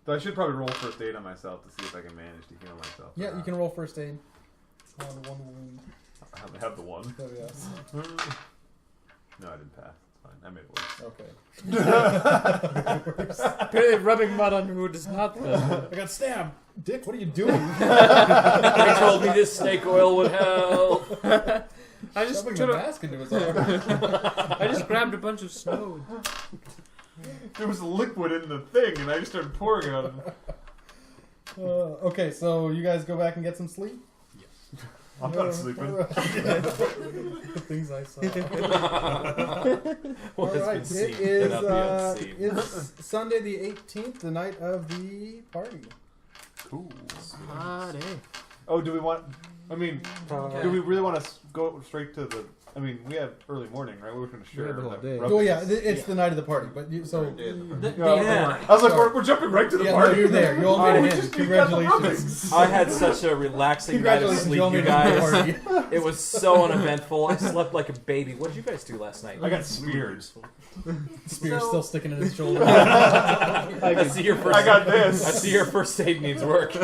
So I should probably roll first aid on myself to see if I can manage to heal myself. Yeah, you can roll first aid. On one wound. I have the one. Oh, yes. No, I didn't pass. It's fine. I made it worse. Okay. Apparently rubbing mud on wood is not good. I got stabbed. Dick, what are you doing? They told me this snake oil would help. I just shoving a mask into his arm. I just grabbed a bunch of snow. There was liquid in the thing, and I just started pouring it on him. Okay, so you guys go back and get some sleep? I'm not sleeping. The things I saw. What has Alright, been seen it cannot be unseen. is Sunday the 18th, the night of the party. Cool. Oh, do we want... I mean, Okay. do we really want to go straight to the... I mean, we have early morning, right? We were going to share have the whole that day. rubbish. Oh yeah, it's the night of the party, but you, so... Yeah. I was like, Sorry. we're jumping right to the Yeah, party. no, you're there. You all made we it in. just need that Congratulations. I had such a relaxing night of Congratulations, sleep, you all you made it to the guys. party. It was so uneventful. I slept like a baby. What did you guys do last night? I got speared. Spear's still sticking in his shoulder. I see your first. I got this. I see your first aid needs work.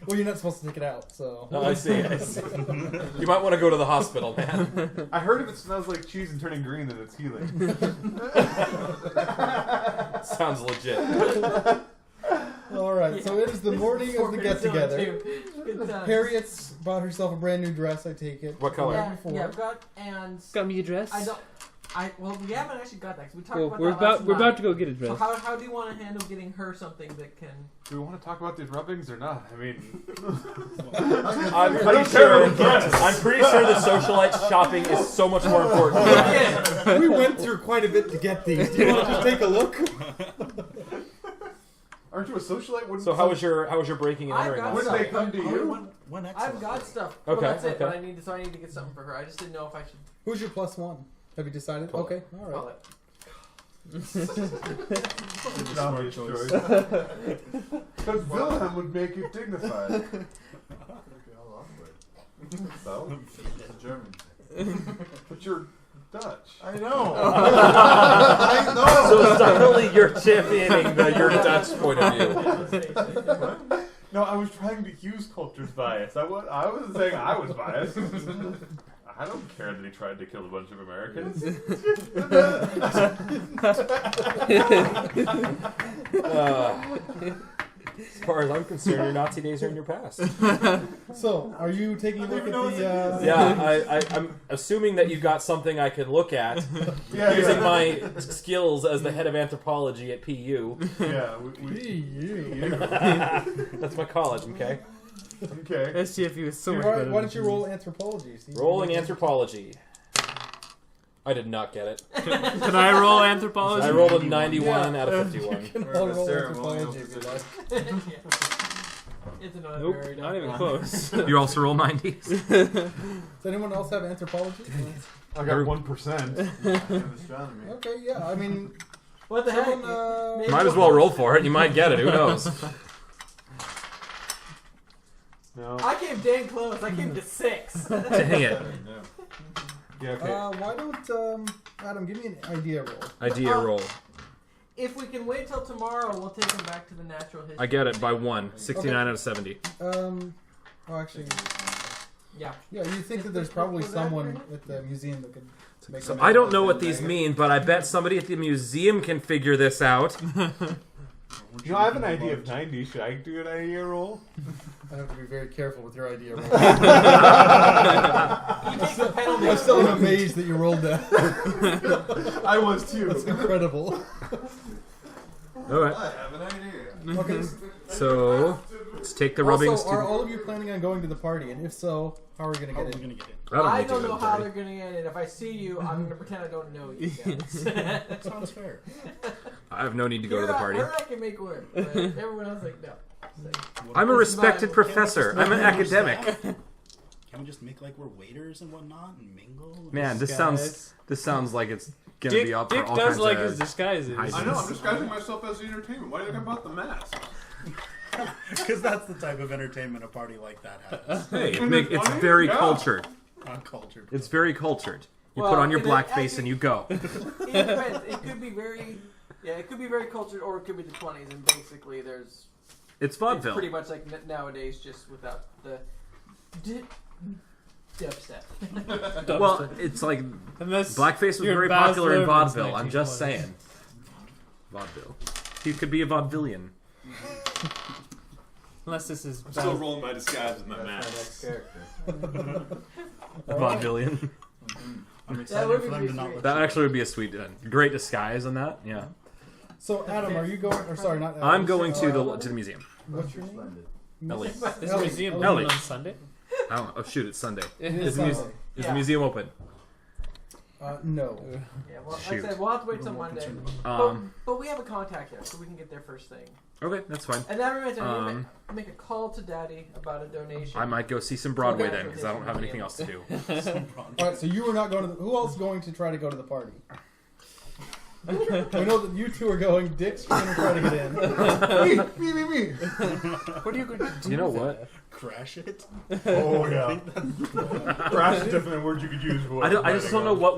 Well, you're not supposed to take it out, so... Oh, I see. You might want to go to the hospital, man. I heard if it smells like cheese and turning green, then it's healing. Sounds legit. Alright, so it is the morning of the get-together. Good times. Harriet's bought herself a brand new dress, I take it. What color? Yeah, Before. yeah, I've got, and Got me a dress. well, we haven't actually got that, because we talked Well, about we're that last about night. to go get a dress. So how do you want to handle getting her something that can... Do we want to talk about these rubbings or not? I mean... I'm pretty sure. I'm pretty sure the socialite shopping is so much more important. We went through quite a bit to get these. Do you want to just take a look? Aren't you a socialite? Wouldn't So how was your breaking and I've entering? got last When night? they come to you? When I've got stuff. Okay, Well, that's it, okay. but I need to get something for her. I just didn't know if I should Who's your plus one? Have you decided? Twelve. Okay, alright. call it. Smart choice. Because Wilhelm would make you dignified. So? German. But you're Dutch. I know. I know. So suddenly you're championing your Dutch point of view. No, I was trying to use culture's bias. I wasn't saying I was biased. I don't care that he tried to kill a bunch of Americans. As far as I'm concerned, your Nazi days are in your past. So, are you taking a look at the... Yeah, I'm assuming that you got something I can look at using my skills as the head of anthropology at PU. Yeah, That's my college, okay? Okay. SCFU is so much Why better. don't you roll anthropology? See? Rolling anthropology. I did not get it. Can I roll anthropology? I rolled a 91 out of 51. You can all roll anthropology if you like. It's another Nope, very not even dumb close. You also roll 90s. Does anyone else have anthropology? I got 1% in astronomy. Okay, yeah, I mean... What the heck? Someone, Maybe Might as well roll for it. You might get it. Who knows? No. I came dang close. I came to 6. Dang it. Yeah, okay. why don't, Adam, give me an idea roll. Idea roll. If we can wait till tomorrow, we'll take him back to the natural history. I get it by 1. 69 out of 70. Oh, actually, Yeah. yeah, you think that there's probably someone at the museum that could make So them I don't know what these mean, but I bet somebody at the museum can figure this out. You know, I have an idea of 90. Should I do an idea roll? I have to be very careful with your idea roll. You take the penalty. I'm still amazed that you rolled that. I was too. That's incredible. Alright, I have an idea. Okay. so let's take the rubbings Also, are to... all of you planning on going to the party? And if so, how are we going to get in? I need to don't go know to the how party. they're going to get it. If I see you, I'm going to pretend I don't know you guys. That sounds fair. I have no need to go to the party. Her I can make work, but everyone else like, no. I'm a respected professor. I'm an academic. Can we just make like we're waiters and whatnot and mingle? Man, this sounds like it's gonna Dick, be up for Dick all does kinds like of his disguises. I know, I'm disguising myself as the entertainment. Why do you think about the mask? Because that's the type of entertainment a party like that has. Hey, it's very cultured. Uncultured. It's very cultured. You Well, put on your it blackface actually- and you go. It depends. It could be very Yeah, it could be very cultured, or it could be the 20s, and basically It's it's vaudeville. pretty much like nowadays, just without the dubstep. Well, it's like Unless blackface was you're very Baz popular in Luhrmann's vaudeville. I'm just 1920s. saying. Vaudeville. He could be a vaudevillian. Unless this is I'm still rolling my disguise with my That's my mask. next character. Vaudevillian. I'm That excited would for be them to sweet. not let That you actually would be a sweet, great disguise on that. Yeah. So Adam, are you going? Or sorry, not Adam. I'm going to the museum. What's your name? Splendid. Ellie. Is the Ellie. museum Ellie. open on Sunday? I don't. Oh shoot! It's Sunday. It It's is Sunday. Sunday. Is Yeah. the museum open? No. Yeah, well, like Shoot. I said, we'll have to wait till Monday. Um. But we have a contact there, so we can get there first thing. Okay, that's fine. And that reminds me, I need Um, to make a call to Daddy about a donation. I might go see some Broadway Okay. then, because I don't have anything else to do. All right. So you were not going to. Who else is going to try to go to the party? We know that you two are going. Dick's going to try to get in. Me. What are you going to do? You know with what? that? Crash it. Oh yeah. Crash is definitely a word you could use. For I just don't know what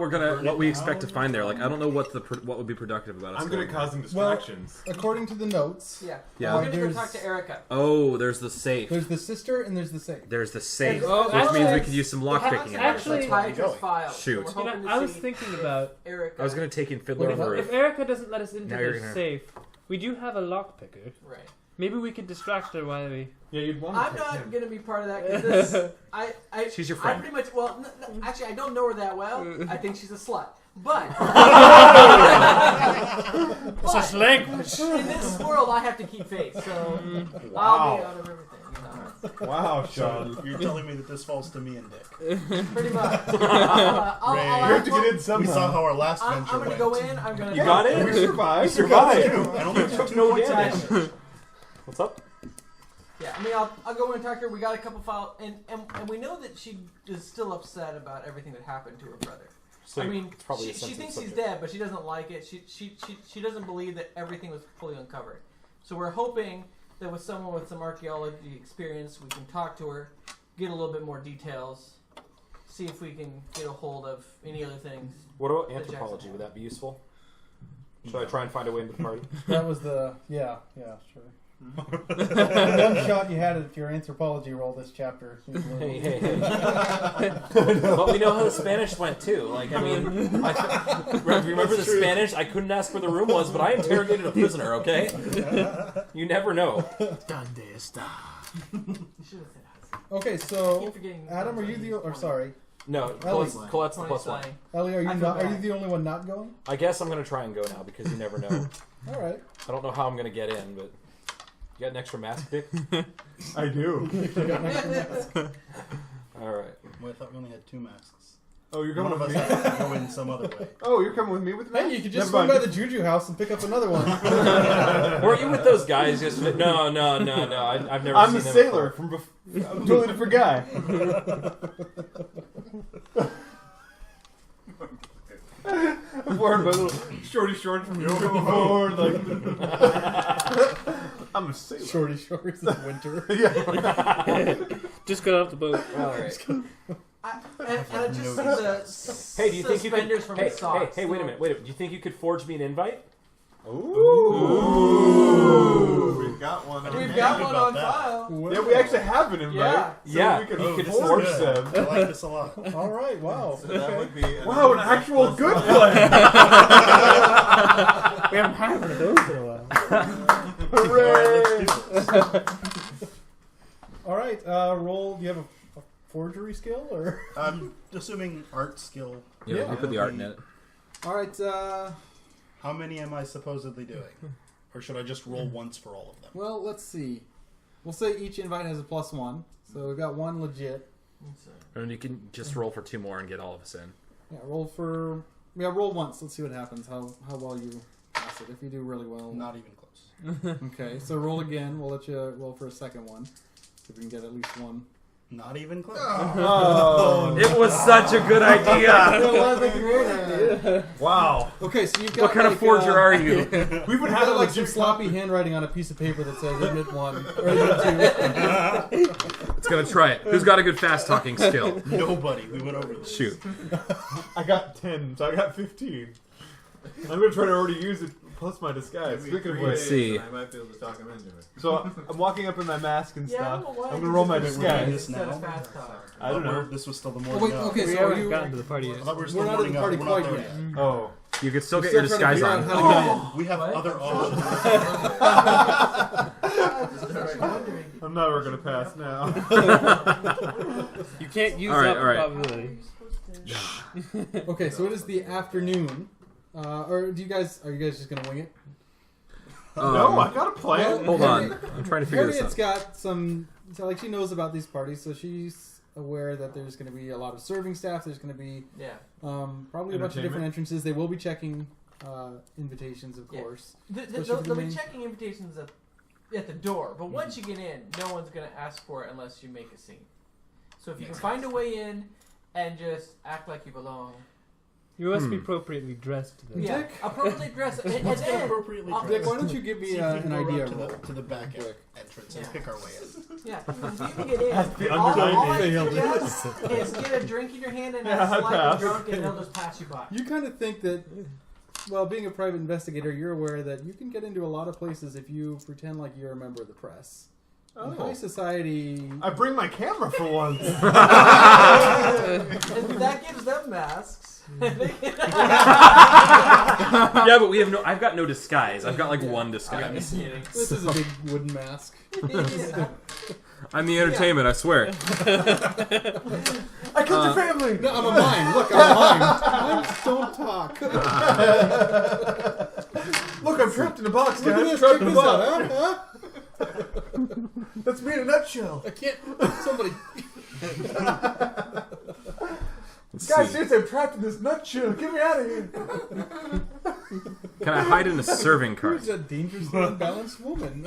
we expect to find there. Like I don't know what would be productive about us. I'm gonna going cause some distractions. According to the notes, Yeah. Yeah. We're going to go There's- talk to Erica. Oh, there's the safe. there's the sister and there's the safe. There's the safe, Oh, which means we actually- could use some lockpicking in Actually- there. Psychiatrist file. Shoot. So we're You know, hoping to I was see thinking if about Erica. I was gonna take in Fiddler on the Wait, if Roof. Erica doesn't let us into Now you're the gonna- safe, we do have a lockpicker. Right. Maybe we could distract her while we. Yeah, you'd want I'm not going to be part of that because this. I She's your I friend. pretty much. Well, actually, I don't know her that well. I think she's a slut. But Such language! in this world, I have to keep faith. So I'll Wow. be out of everything. You know? Wow, So Sean. you're telling me that this falls to me and Dick. Pretty much. Ray. You have to get in We somehow. saw how our last I'm venture going to went. go in. I'm going to. You got it? We survived. survived. I only took no 2 points of damage. damage. What's up? Yeah, I mean, I'll go in and talk to her. We got a couple files, and we know that she is still upset about everything that happened to her brother. So I mean, it's probably a she sensitive thinks he's subject. dead, but she doesn't like it. She doesn't believe that everything was fully uncovered. So we're hoping that with someone with some archaeology experience, we can talk to her, get a little bit more details, see if we can get a hold of any other things. What about The anthropology? Jackson. Would that be useful? Should I try and find a way into the party? That was the yeah, sure. The one shot you had at your anthropology roll this chapter. Hey. But we know how the Spanish went too. Like, I mean, remember the Spanish? I couldn't ask where the room was, but I interrogated a prisoner. Okay, you never know. Donde está? You should have said us. Okay, I so keep forgetting Adam, are you the or sorry, No, Colette's the plus one. Ellie, are you I feel not? Are you bad. the only one not going? I guess I'm gonna try and go now because you never know. All right. I don't know how I'm gonna get in, but you got an extra mask, Dick? I do. You got an extra mask. All right. Well, I thought we only had 2 masks. Oh, you're One coming of with us me? has to go in some other way. Oh, you're coming with me with Hey, me? you could just Never swing by mind. the Juju house and pick up another one. Weren't you with those guys yesterday? No. I've never I'm seen the them sailor before. from I'm a totally different guy. I'm wearing my little shorty shorts from the overboard. Like, I'm a sailor. Shorty shorts in winter. Yeah. Just got off the boat. All right. And I just see the Hey, do you think you could? suspenders from Hey, his socks. wait a minute. Do you think you could forge me an invite? Ooh. We've got one. We've got one on About that. file. Yeah, we actually have an invite. Yeah. So Yeah. we can Oh, this is forge good. them. I like this a lot. All right. Wow. So that would be Wow, an actual good plan. We haven't had one of those in a while. Hooray! All right. Roll. Do you have a forgery skill or? I'm assuming art skill. Yeah. you put the art in it. All right. How many am I supposedly doing? Or should I just roll once for all of them? Well, let's see. We'll say each invite has a +1, so we've got 1 legit. And you can just roll for 2 more and get all of us in. Yeah, roll once. Let's see what happens. How well you pass it. If you do really well, Not even close. okay. So roll again. We'll let you roll for a second one. If we can get at least 1. Not even close. Oh, It was such a good idea. It was a great idea. wow. Okay, so you've got What kind of forger are you? We've been You've having got like some legit sloppy handwriting on a piece of paper that says admit 1 or admit 2. It's gonna try it. Who's got a good fast talking skill? Nobody. We went over this. Shoot. I got 10, so I got 15. I'm gonna try to already use it Plus my disguise. Maybe Speaking of 3 which, days, see. and I might be able to talk him into it. so I'm walking up in my mask and Yeah, I stuff. don't know why I'm I gonna roll my did disguise. this instead of Now? fast talk. I don't know. This was still the Oh, morning. wait, of. okay, We so haven't you, gotten to the party I yet. thought we were still we're not at the morning party of. We're not quite there yet. Oh, You could still We're get your still trying to disguise figure out on. how to get in. We have What? other options. Wondering. I'm never gonna pass now. You can't use All right, up all right. probability. Okay, so it is the afternoon. Or are you guys just gonna wing it? No, I got a plan. Hold on. I'm trying to figure this Harriet's out. got some. So like she knows about these parties, so she's aware that there's going to be a lot of serving staff. There's going to be Yeah. probably a bunch of different entrances. They will be checking invitations, of Yeah. course. They'll be checking invitations at the door, but once you get in, no one's going to ask for it unless you make a scene. So if you can find a way in and just act like you belong. You must be appropriately dressed though. Yeah, Dick? appropriately dressed. And Let's get then, appropriately Dick, dressed. Dick, why don't you give me See if we an can go idea around roll? to the back Quick. entrance and Yeah. pick our way in. yeah, if you can get in, the all I underdog suggest is get a drink in your hand and Yeah, act I slightly pass. drunk, and they'll just pass you by. You kind of think that, well, being a private investigator, you're aware that you can get into a lot of places if you pretend like you're a member of the press. In high society, I bring my camera for once. And that gives them masks. Yeah, but we have no. I've got no disguise. I've got like one disguise. Kidding. this is a big wooden mask. Yeah. I'm the entertainment. I swear. I killed your family. No, I'm a mime. Look, I'm a mime. Mimes don't talk. Look, I'm trapped in a box, Look at guys. this. Trapped Check in a this out, box. huh? That's me in a nutshell. I can't. Somebody. Let's Guys, see. seriously, I'm trapped in this nutshell. Get me out of here. Can I hide in a serving cart? Who's a dangerously unbalanced woman?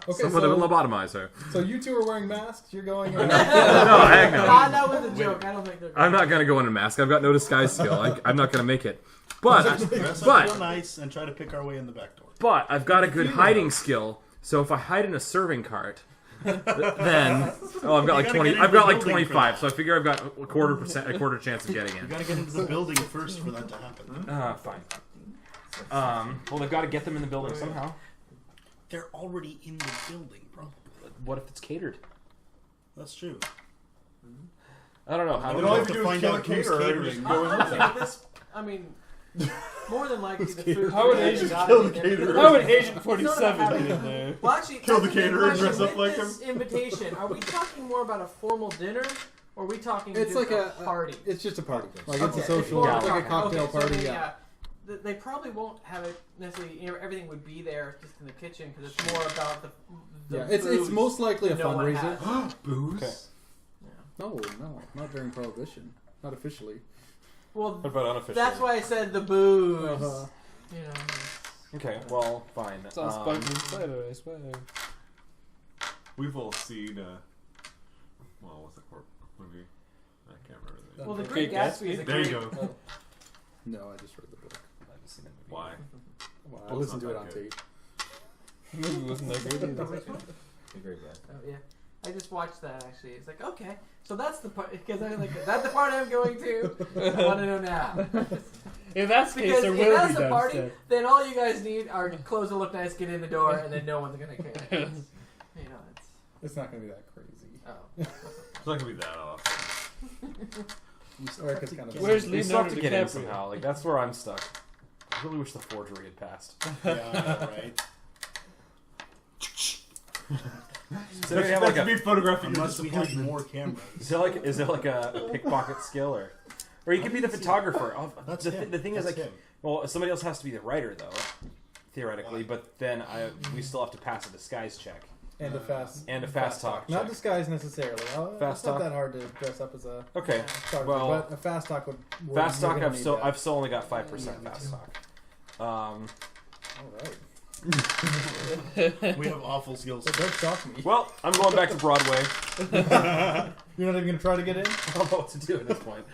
Okay, Someone to lobotomize her. so you two are wearing masks. You're going. No, heck no. That was a joke. I don't think they're. I'm not gonna go in a mask. I've got no disguise skill. I'm not gonna make it. But Dress up But- real nice and try to pick our way in the back door. I've got a good hiding skill. So if I hide in a serving cart, then I've got like gotta 20. get I've got into like the building 25. for So I figure I've got a quarter chance of getting You in. gotta get into the building first for that to happen. Fine. Well, they've got to get them in the building somehow. They're already in the building, probably. What if it's catered? That's true. I don't know. How I do don't all we have you to do is find kill a out who's caterer and catering. just go in with it. I mean, more than likely the food. How would has Asians gotta kill be the there. caterer? How would Agent It's not 47 about get in having- there? Well, actually, Kill the that's a good caterer and question. dress up With like this invitation, are we talking more about a formal dinner, or are we talking It's just like a party? It's just a party. Like Okay, it's a social. more It's like a cocktail okay, so party. then, Yeah. They probably won't have it necessarily. Everything would be there just in the kitchen because it's more about the Yeah. It's foods most likely a no one fundraiser. has. Booze. Okay. No, not during Prohibition. Not officially. Well, What about unofficial? that's why I said the booze. Uh-huh. You know. Okay. Well, fine. It's all sparkling cider, I swear. We've all seen, well, what's the corp movie? I can't remember the name. Well, the Great Great Gatsby is a There you great. go. No, I just read the book. I haven't seen that movie. Why? Well, I Well, it's listened to not it on that tape. The movie wasn't that great either. Oh yeah, I just watched that actually. It's like okay, so that's the part because I'm like that's the part I'm going to. I want to know now. In that case, Because there if will that's be a party, downstairs. then all you guys need are clothes that look nice, get in the door, and then no one's gonna care. You know, it's It's not going to be that crazy. oh. It's not gonna be that awesome. Erica's kind of. Where's We still have Leonardo to get in DiCaprio? somehow. Like that's where I'm stuck. I really wish the forgery had passed. Yeah, right. Does anybody have like That's a? me photographing your Unless we have disappointment. more cameras. Is there like a pickpocket skill or you could be the photographer? That's the, him. the thing is That's like, him. well, somebody else has to be the writer though, theoretically. But then we still have to pass a disguise check And a fast. and a fast talk Not check. disguise necessarily. Fast it's not talk? that hard to dress up as a Okay, photographer, well, but a fast talk would. fast you're talk. gonna I've need still that. I've still only got 5% fast talk. All right. We have awful skills. So don't shock me. Well, I'm going back to Broadway. You're not even going to try to get in. I don't know what to do at this point.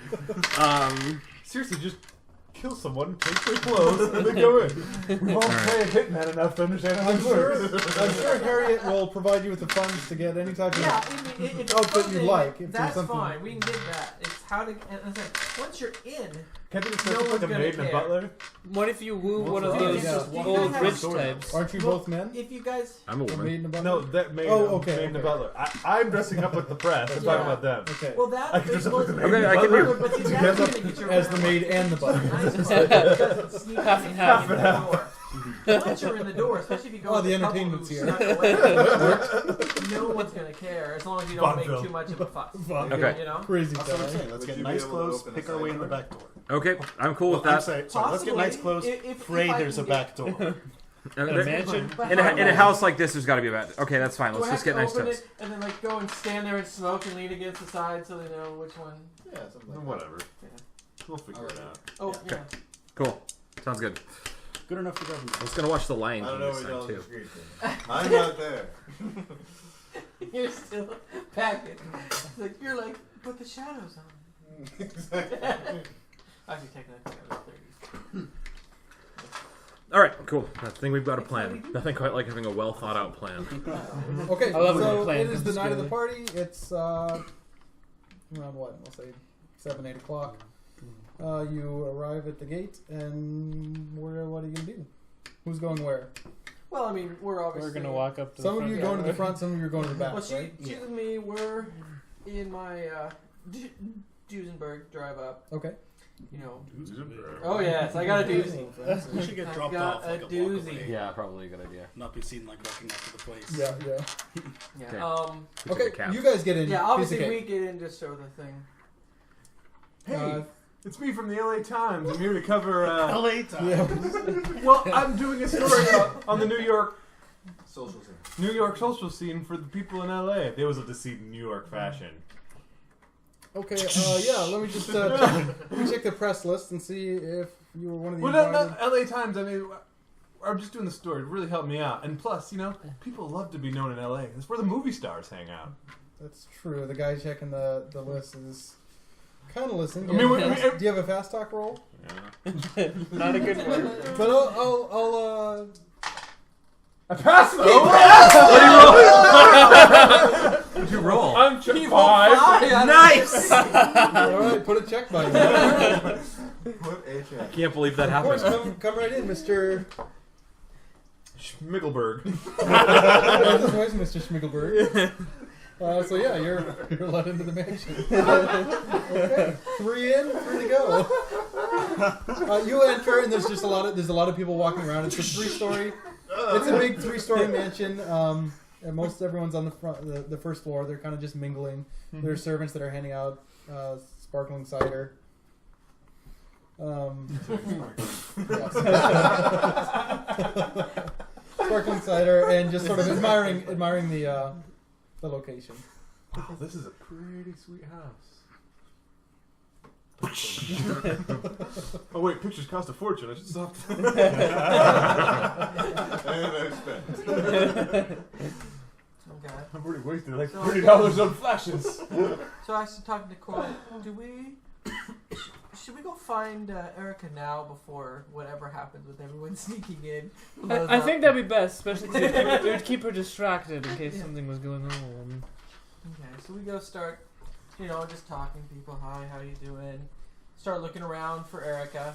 Seriously, just kill someone, take their clothes, and then go in. We've all played Hitman enough to understand how I'm this sure. works. I'm sure Harriet will provide you with the funds to get any type of. Yeah, it's outfit you something- like, if there's That's something- fine. We can get that. It's how to. And I said, once you're in, Can't they just No dress up one's like a gonna maid and a care. butler? What if you woo What's one of wrong? those Yeah. old Yeah. rich Yeah. types? Aren't you Well, both men? if you guys, I'm a A woman. maid and a butler? No, that maid. Oh, okay, Maid and a okay. butler. I'm dressing up like the press. I'm talking Yeah. about them. Okay. well, that I can dress up like the maid Okay, and the I can butler. do- But see, Together. that's gonna get your As the maid and the butler. Nice part, because sneak Half and in half. the door. Once you're in the door, especially if you go Oh, with the a couple entertainment's who here. snuck away, no one's gonna care as long as you don't make Vaudeville. too much of a fuss. Okay. You know. Crazy That's what I'm guy. saying. Let's Would get you be nice able to clothes, open a pick our side way in the door? back door. Okay, I'm cool with Well, I'm that. saying, sorry, let's get nice clothes. If Pray I there's a can get- back door. And A there- mansion? But in how a do I- house like this, there's got to be a bed. Okay, that's fine. Do Let's I just have get to nice open toast. it and then like go and stand there and smoke and lean against the side so they know which one? Yeah, something like Whatever. Yeah. We'll figure it out. Oh Yeah. yeah. Cool. Sounds good. Good enough for government. I was gonna watch The Lion I King don't know this what time y'all too. disagreed with. I'm not there. You're still packing. It's like you're like, put the shadows on. Exactly. Actually, technically, I was 30s. All right, cool. I think we've got a plan. Nothing quite like having a well thought out plan. Okay, I love when so the plan it is comes the night of the together. party. It's around what? We'll say 7, 8 o'clock. You arrive at the gate, and what are you gonna do? Who's going where? Well, I mean, we're obviously. We're gonna walk up to Some the of you front going to the door. front, some of you are going to the back. Well, right? she's with me. We're in my Duesenberg drive up. Okay. You know. Duesenberg. Oh yes, I got a doozy. We should get I've dropped got off a like a walk doozy. away. Yeah, probably a good idea. Not be seen like walking up to the place. Yeah, yeah. Yeah. Okay. Um. Okay, a cab. you guys get in. Yeah. Piece Obviously, of we cake. get in to show the thing. Hey, it's me from the LA Times. I'm here to cover. LA time. Yeah. Well, I'm doing a story on the New York Social scene. social scene for the people in LA. They was able to see New York fashion. Okay. Yeah. Let me just let me check the press list and see if you were one of the. Well, invited- not LA Times. I mean, I'm just doing the story. It really helped me out. And plus, you know, people love to be known in LA. That's where the movie stars hang out. That's true. The guy checking the list is kind of listening. I mean, Do you have a fast talk roll? Yeah. Not a good one. But I'll I passed though. What'd you roll? I'm People 5. fly. Nice! all right, put a check by you. Put a check. Can't believe that Of course, happened. come right in, Mr. Schmiggelberg. That's his voice, Mr. Schmiggelberg. So yeah, you're let into the mansion. Okay, 3 in, 3 to go. You enter, and there's a lot of people walking around. It's a 3-story. It's a big 3-story mansion. And most everyone's on the front, the first floor. They're kind of just mingling. There are servants that are handing out sparkling cider. Yes. Sparkling cider, and just sort of admiring the location. Wow, this is a pretty sweet house. Oh wait, pictures cost a fortune. I should stop. And I spent. Okay. I've already wasted like So- $30 on flashes. So I was talking to Cole. Should we go find Erica now before whatever happens with everyone sneaking in? I think that'd be best, especially it would keep her distracted in case something was going on. Okay, so we go start, just talking to people. Hi, how you doing? Start looking around for Erica.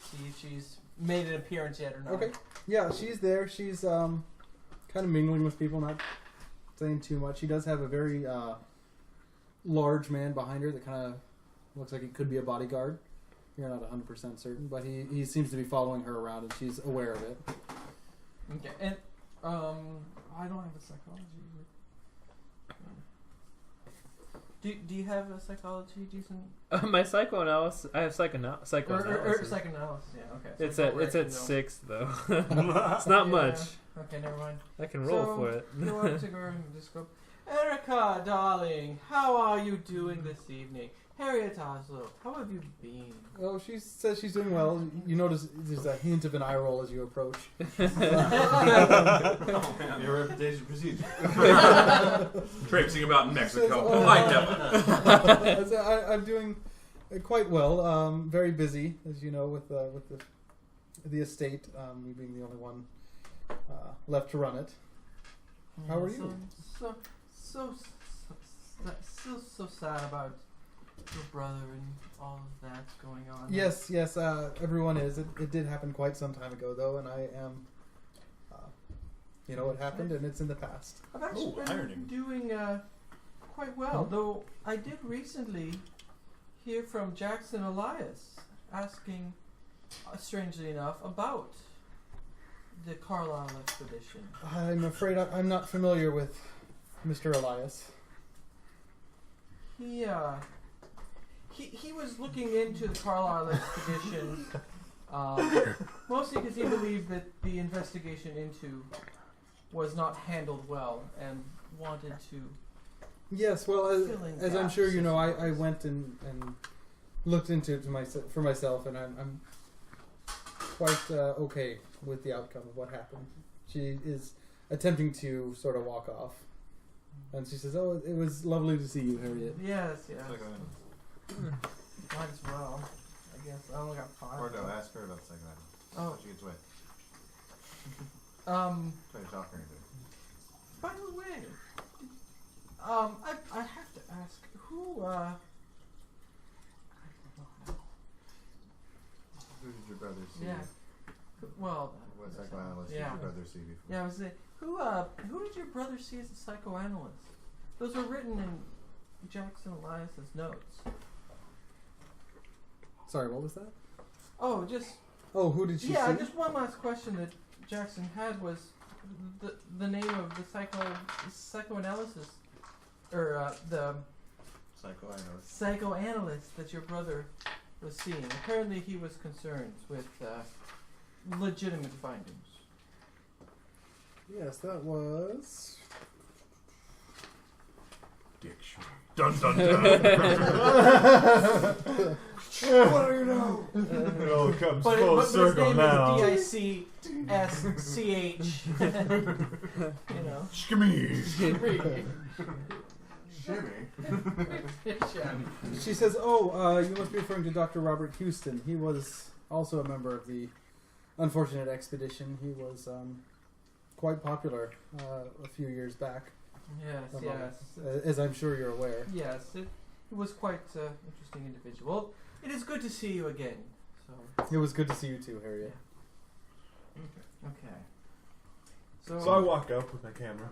See if she's made an appearance yet or not. Okay. Yeah, she's there. She's kind of mingling with people, not saying too much. She does have a very large man behind her that kind of looks like he could be a bodyguard. You're not 100% certain, but he seems to be following her around, and she's aware of it. Okay, and I don't have a psychology. Do you have a psychology decent? My psychoanalysis. I have psychoanalysis. Or psychoanalysis, yeah, okay. So It's we at go it's right at to know. 6 though. It's not Yeah. much. Okay, never mind. I can roll So, for it. Go up to her and just go, Erica, darling, how are you doing this evening? Harriet Oslo, how have you been? Oh, she says she's doing well. You notice there's a hint of an eye roll as you approach. Your reputation precedes you. Traipsing about in Mexico. Says, I never. I'm doing quite well. Very busy, as you know, with the estate. Me being the only one left to run it. How are you? So sad about your brother and all of that's going on? Yes, everyone is. It did happen quite some time ago, though, and I am. You know what happened, and it's in the past. I've actually been ironing. doing quite well, though I did recently hear from Jackson Elias asking, strangely enough, about the Carlisle expedition. I'm afraid I'm not familiar with Mr. Elias. He was looking into the Carlisle expedition, mostly because he believed that the investigation into was not handled well and wanted to. Yes, well, Fill in as I'm gaps. sure you know, I went and looked into it for myself, and I'm quite okay with the outcome of what happened. She is attempting to sort of walk off, and she says, "Oh, it was lovely to see you, Harriet." Yes. Psychoanalysis. Might as well. I guess I only got 5. Or no, ask her about psychoanalysis. Oh. She gets away. Try to talk her into it. By the way, I have to ask who. I don't know how. Who did your brother see? Yeah. Well. What psychoanalyst Yeah. did your brother see before? Yeah, I was saying, who did your brother see as a psychoanalyst? Those were written in Jackson Elias's notes. Sorry, what was that? Oh, just Oh, who did she yeah. see? Just one last question that Jackson had was the name of the psychoanalysis, or the Psychoanalyst. psychoanalyst that your brother was seeing. Apparently, he was concerned with legitimate findings. Yes, that was. Diction. Dun dun dun. What do you know? It all comes full But his circle name now. is DICSCH. You know. Shimmy. Shimmy. She says, "Oh, you must be referring to Dr. Robert Houston. He was also a member of the unfortunate expedition. He was quite popular a few years back, Yes. as I'm sure you're aware." Yes, it was quite an interesting individual. It is good to see you again. So, It was good to see you too, Harriet. okay. So I walk up with my camera.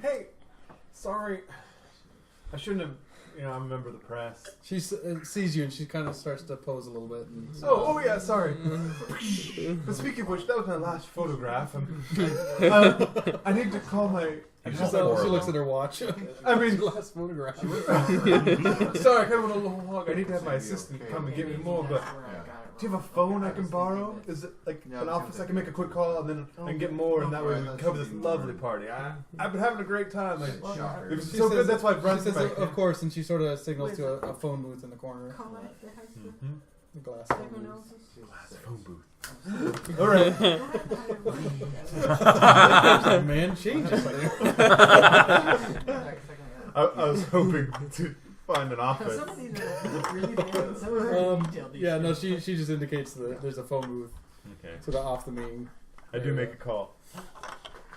Hey, sorry. I shouldn't have. I'm a member of the press. She sees you and she kind of starts to pose a little bit. And Oh yeah, sorry. But speaking of which, that was my last photograph, and I need to call my. she looks at her watch. I mean, last photograph. sorry, I kind of went a little long. I need to have my assistant come and get me more, but. Do you have a phone I can borrow? Is it like an office I can make a quick call and then I can get more, and that way we can cover this lovely party? I've been having a great time. Like, it was She so says- good. That's why I brought She says, back. of course, and she sort of signals to a phone booth in the corner. Mhm. The glass phone booth. Phone booth. All right. Man changes. I was hoping to find an office. Some of these are really bad. Some are very detailed. Yeah, no, she just indicates that there's a phone booth Okay. sort of off the main. I do make a call.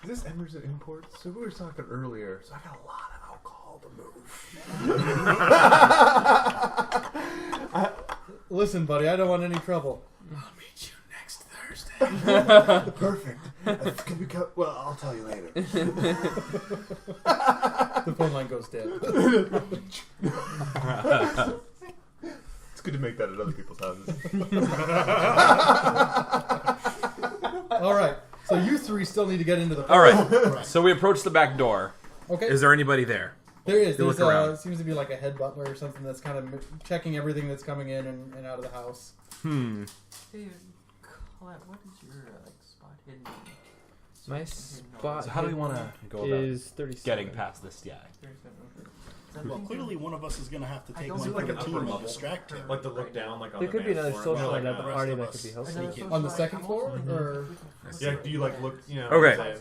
Is this Emerson Imports? So we were talking earlier. So I got a lot of alcohol to move. Listen, buddy, I don't want any trouble. I'll meet you next Thursday. Perfect. Can we go? Well, I'll tell you later. The phone line goes dead. It's good to make that at other people's houses. All right, so you three still need to get into the. All right. So we approach the back door. Okay. Is there anybody there? There is. You There's look around. seems to be like a head butler or something that's kind of checking everything that's coming in and out of the house. Hey, Colette, what is your spot hidden? My spot So how do we want to go about is 37. getting past this guy? Well, clearly one of us is going to have to take don't one see for like the an team upper and level. distract him. Like to look down, like on There the could be dance another floor. social Like, at the the party rest that of could be us. helpful. On the second floor, or Yeah, do you like look? Okay.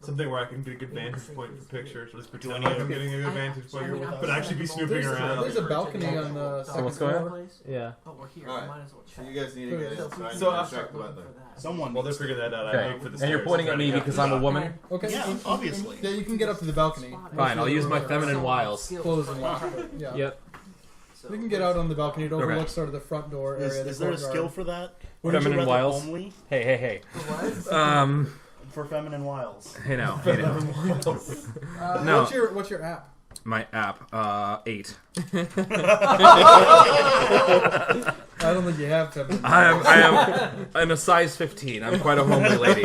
Something where I can get a good vantage point for pictures. Let's pretend like I'm getting a good vantage point, but actually be snooping around. there's a balcony on the second what's going on? floor. Yeah. But we're here. Alright. Might as well So check. you guys need to get in. So I need So to I- distract the butler. Someone Well, they'll needs to- figure that out. I Okay. make for the And stairs. you're pointing at me because I'm a woman? Okay. Yeah, obviously. Yeah, you can get up to the balcony. Fine, I'll use my feminine wiles. Close and lock. But, yeah. Yep. So So You can get out on the balcony. It overlooks Okay. sort of the front door area. Is there a skill for that? Feminine Would you rather wiles? Homely? Hey. What? For feminine wiles. Hey now. No. What's your app? My app, 8. I don't think you have feminine. I am I'm a size 15. I'm quite a homely lady.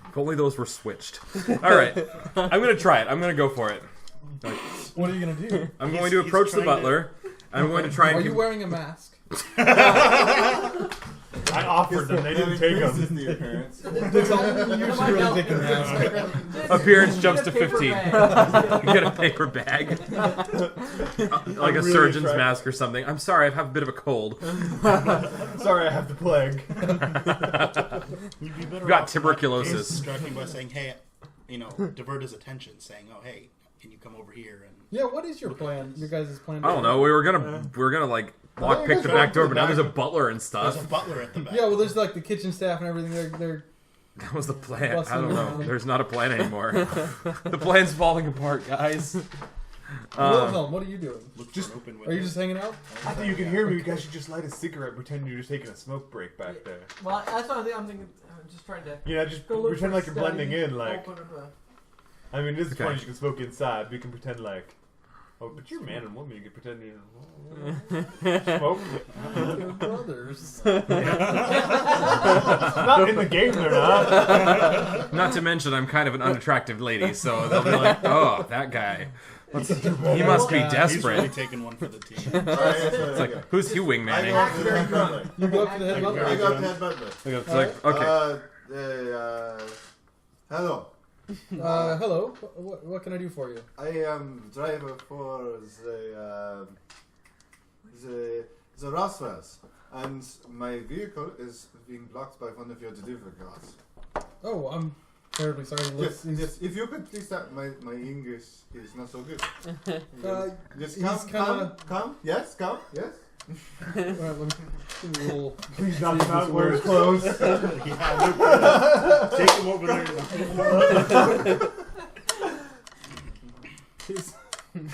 If only those were switched. Alright. I'm gonna try it. I'm gonna go for it. What are you gonna do? I'm going to He's approach the trying to- butler. I'm going to try Are and you wearing a mask? I offered them. They didn't take This is them. the appearance. It's all, you should really take a mask. appearance jumps to Get a paper 15. bag. Get a paper bag. Like a really surgeon's trying. mask or something. I'm sorry, I have a bit of a cold. Sorry, I have the plague. You'd be better Got off tuberculosis. distracting by saying, hey, divert his attention, saying, oh, hey, can you come over here? And Yeah, what is your plan? Your guys' plan? I don't know. We were gonna like lock pick the back door, but now there's a butler and there's stuff. a butler at the back. Yeah, well, there's like the kitchen staff and everything. They're That was the plan. I Busting don't know. around. There's not a plan anymore. The plan's falling apart, guys. Wilhelm, what are you doing? Look Just- for an open Are window. you just hanging out? I think you can hear me. You guys should just light a cigarette, pretend you're just taking a smoke break back there. Well, that's what I'm thinking. I'm just trying to You know, just go look pretend for like you're blending study, in. Like, open up I mean, this is Okay. funny. You can smoke inside. We can pretend like, oh, but you're man and woman. You can pretend you're smoke. They're brothers. Not in the game, they're not. Not to mention, I'm kind of an unattractive lady, so they'll be like, "Oh, that guy. He must be He's He's really desperate." taking one for the team. It's like, who's you I wingmanning? go up to the head butler. You go up to the head butler. I go up to the head butler. It's like, okay. Hello. Hello. What can I do for you? I am driver for the Roswells, and my vehicle is being blocked by one of your delivery guards. Oh, I'm terribly sorry. Yes. If you could please start, my English is not so good. Just he's come. Yes, come. Yes. Let me roll. Please knock him out where it's closed. Take him over there.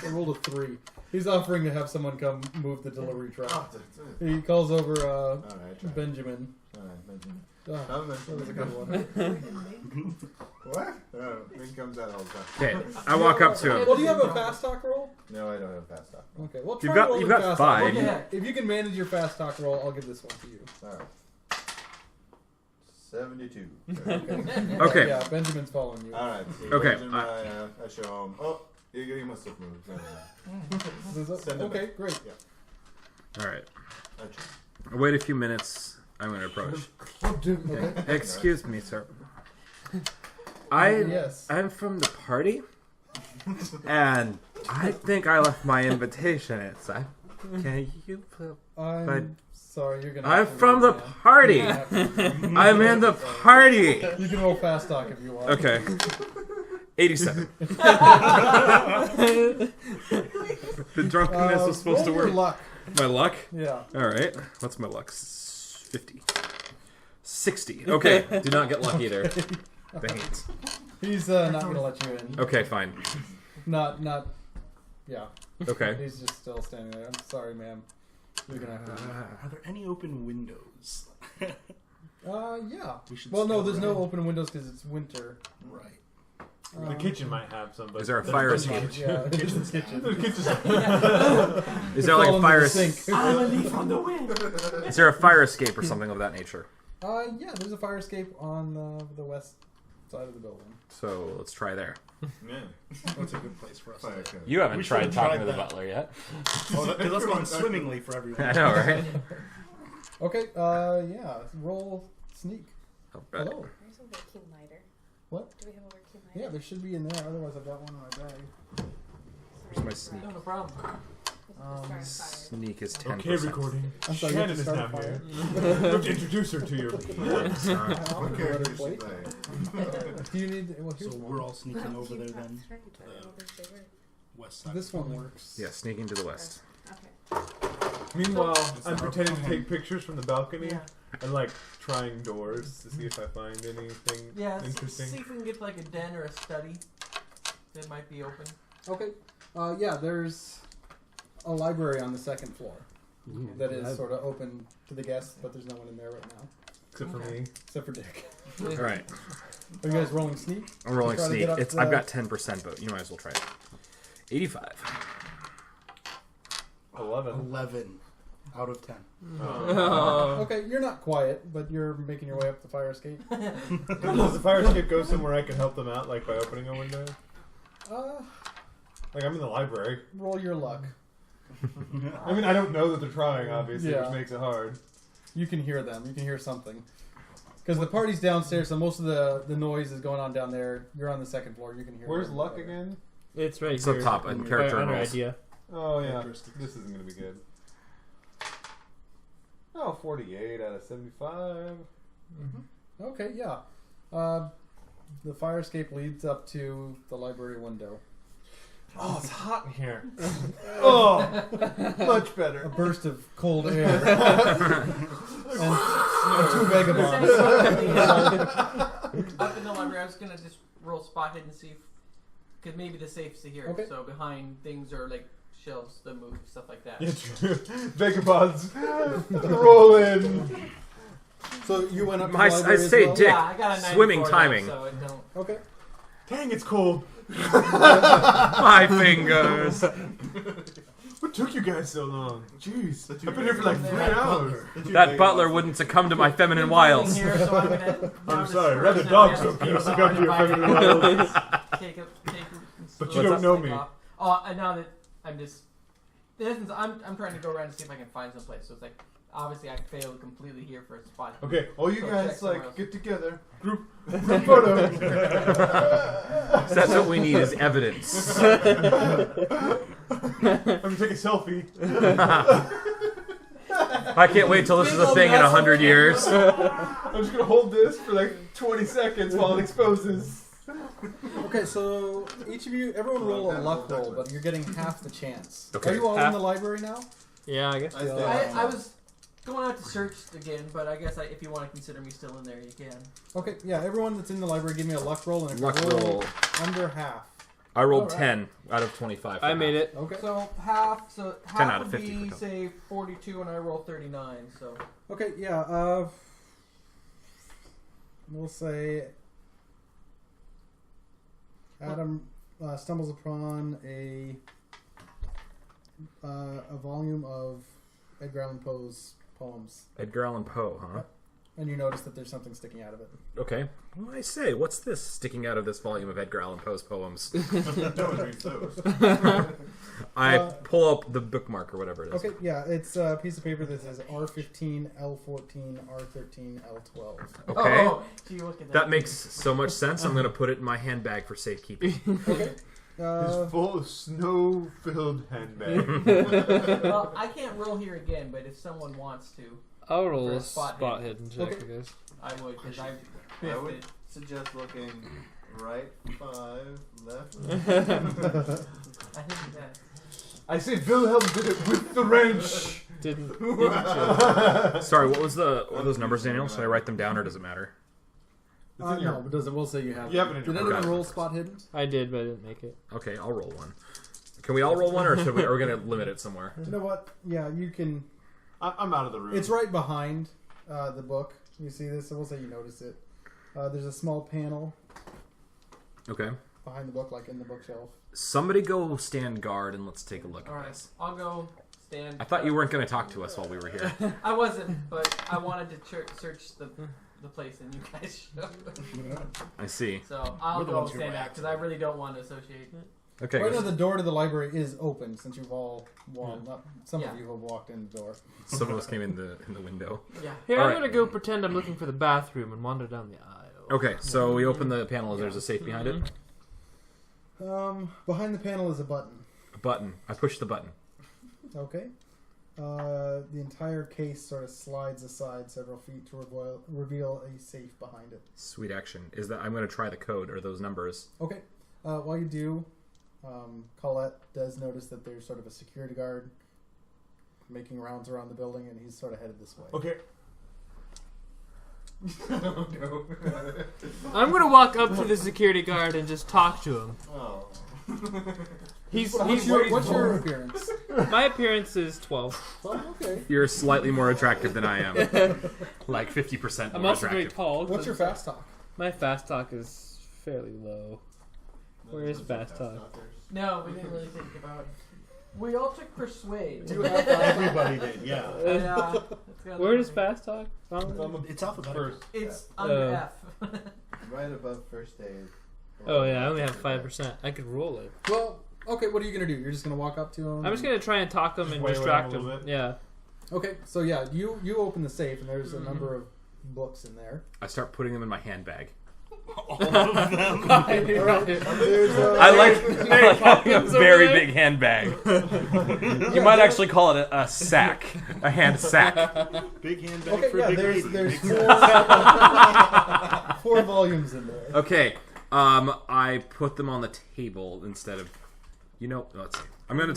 I rolled a 3. He's offering to have someone come move the delivery truck. Oh, He calls over Alright, try. Benjamin. Alright, Benjamin. Ah, Come, that was a good one. What? Oh, Link comes out all the time. Okay, I walk up to him. Well, do you have a fast talk roll? No, I don't have fast talk. Okay, well, You've try got- rolling you've got fast 5. talk. Yeah. If you can manage your fast talk roll, I'll give this one to you. Alright. 72. Okay. Yeah, Benjamin's following you. Alright. So Okay, Benjamin, I show him. Oh, you must have moved. No. Send him Okay, back. great. All right. I check. Wait a few minutes. I'm going to approach. Okay. Excuse me, sir. Yes. I'm from the party, and I think I left my invitation inside. Can you? I'm sorry, you're gonna. I'm have to from the leave now. party. Yeah. I'm in the party. You can roll fast talk if you want. Okay. 87. The drunkenness was supposed to roll your work. luck. My luck? Yeah. All right. What's my luck? 50. 60. Okay. Do not get luck either. Dang it. He's not gonna let you in. Okay, fine. Not. Yeah. Okay. He's just still standing there. I'm sorry, ma'am. You're gonna have to. Are there any open windows? Yeah. We should Well, no, scout there's no around. open windows because it's winter. Right. The kitchen might have some. But Is there a there's fire plenty escape? of- Yeah, it's the kitchen. The kitchen's Is there like Fall a into fire? the sink. I'm a leaf on the wind. Is there a fire escape or something of that nature? Yeah, there's a fire escape on the west side of the building. So let's try there. Yeah. That's a good place for us. Fire to code. You haven't We tried should've talking tried to the that. butler yet. Oh, because that's gone swimmingly for everyone. I know, right? Okay, yeah, roll sneak. All right. Hello. There's a working lighter. What? Do we have a working Yeah, lighter? there should be in there. Otherwise, I've got one in my bag. Where's my sneak? No problem. Sneak is 10%. Okay, recording. I'm sorry, you have Shannon to is start now a fire. here. You have to introduce her to your. What Better character plate. should I? Do you need? Well, here's So one. we're all sneaking over there then, That's right, but I don't think they were. west side. This one works. Yeah, sneaking to the west. Okay. Meanwhile, It's I'm our pretending to plan. take pictures from the balcony Yeah. and like trying doors to see if I find anything Yeah. interesting. See if we can get to like a den or a study that might be open. Okay. Yeah, there's a library on the second floor that is sort of open to the guests, but there's no one in there right now. Except for me. Except for Dick. All right. Are you guys rolling sneak? I'm rolling Try to sneak. get up I've the- got 10%, but you might as well try it. 85. 11. 11 out of 10. Okay, you're not quiet, but you're making your way up the fire escape. Does the fire escape go somewhere I can help them out, like by opening a window? Like I'm in the library. Roll your luck. I mean, I don't know that they're trying, obviously, Yeah. which makes it hard. You can hear them. You can hear something. Because the party's downstairs, so most of the noise is going on down there. You're on the second floor. You can hear. Where's them luck there. again? It's right It's here. up top in character Under rolls. idea. Oh yeah, this isn't gonna be good. Oh, 48 out of 75. Okay, yeah. The fire escape leads up to the library window. Oh, it's hot in here. Oh, much A better. burst of cold air. and 2 vagabonds. Up in the library, I was gonna just roll spot hidden and see, because maybe the safe's here. Okay. So behind things are like shelves that move, stuff like that. Yeah, true. Vagabonds, roll in. So you went up to I the library as say, well? Dick, Yeah, I got a 94 swimming though, timing. so it don't. Okay. Dang, it's cold. My fingers. What took you guys so long? Jeez, I've been here for like 3 hours. That butler wouldn't succumb to my feminine wiles. Here, so I'm gonna, I'm sorry, rather dogs don't succumb to your feminine wiles. Take But you don't know me. Oh, and now that I'm just, in essence, I'm trying to go around and see if I can find some place. So it's like, obviously, I failed completely here for a spot. Okay, all you So guys check somewhere else. like get together, group photo. That's what we need is evidence. I'm gonna take a selfie. I can't wait till this is a thing in 100 years. I'm just gonna hold this for like 20 seconds while it exposes. Okay, so each of you, everyone roll a luck roll, but you're getting half the chance. Okay. Are you all in Half. the library now? Yeah, I guess. I was going out to search again, but I guess if you want to consider me still in there, you can. Okay, yeah, everyone that's in the library, give me a luck roll, and if Luck you roll. under half. I rolled Alright. 10 out of 25. for I made half. it. Okay. So half 10 would out of 50 be for say 42, and I roll 39. So Okay, yeah, we'll say Adam stumbles upon a volume of Edgar Allan Poe's poems, Edgar Allan Poe, huh? and you notice that there's something sticking out of it. Okay. Well, I say, what's this sticking out of this volume of Edgar Allan Poe's poems? No one reads those. I pull up the bookmark or whatever it is. Okay, yeah, it's a piece of paper that says R15, L14, R13, L12. Okay. Oh, gee, look at That makes so much sense. I'm going to put it in my handbag for safekeeping. Okay. His full snow-filled handbag. Well, I can't roll here again, but if someone wants to, I'll roll For a a spot spot hidden check, Okay. I guess. I would, because I I biffed would it. suggest looking right 5, left. I think that. I say Wilhelm did it with the wrench. Didn't Sorry, what were those numbers, Daniel? Should I write them down or does it matter? It's in your- No, it doesn't. We'll say you have. You have it in Did your anyone Okay. roll spot hidden? I did, but I didn't make it. Okay, I'll roll one. Can we all roll one or are we going to limit it somewhere? You know what? Yeah, you can. I'm out of the room. It's right behind the book. You see this? So we'll say you notice it. There's a small panel Okay. behind the book, like in the bookshelf. Somebody go stand guard and let's take a look All at right, this. I'll go stand. I thought you weren't going to talk to us while we were here. I wasn't, but I wanted to search the place, and you guys showed. I see. So I'll We're the go ones who stand out react. because I really don't want to associate. Okay. Right now, the door to the library is open since you've all walked. Some Yeah. of you have walked in the door. Some of us came in the window. Yeah. Here, All I'm right. gonna go pretend I'm looking for the bathroom and wander down the aisle. Okay, so we open the panel. There's a safe behind it. Behind the panel is a button. A button. I push the button. Okay. The entire case sort of slides aside several feet to reveal a safe behind it. Sweet action. Is that I'm going to try the code or those numbers? Okay. While you do, Colette does notice that there's sort of a security guard making rounds around the building, and he's sort of headed this way. Okay. I'm gonna walk up to the security guard and just talk to him. Oh. What's your appearance? My appearance is 12. Oh, okay. You're slightly more attractive than I am. Like 50% I'm more also very attractive. tall. What's your fast talk? My fast talk is fairly low. Where is fast talk? No, we didn't really think about it. We all took persuade. Do you have fast talk? Everybody did, yeah. Yeah. Where is fast talk? It's alphabetical. It's under F. Right above first aid. Oh yeah, I only have 5%. I could roll it. Well, okay, what are you going to do? You're just going to walk up to him? I'm just gonna try and talk them Just and wail distract them a them. little bit. Yeah. Okay, so yeah, you open the safe, and there's a number of books in there. I start putting them in my handbag. All of them. There's, I like having a very big handbag. You might actually call it a sack. A hand sack. Big handbag okay, for yeah, a big there's lady. four volumes in there. Okay. I put them on the table instead of... let's see.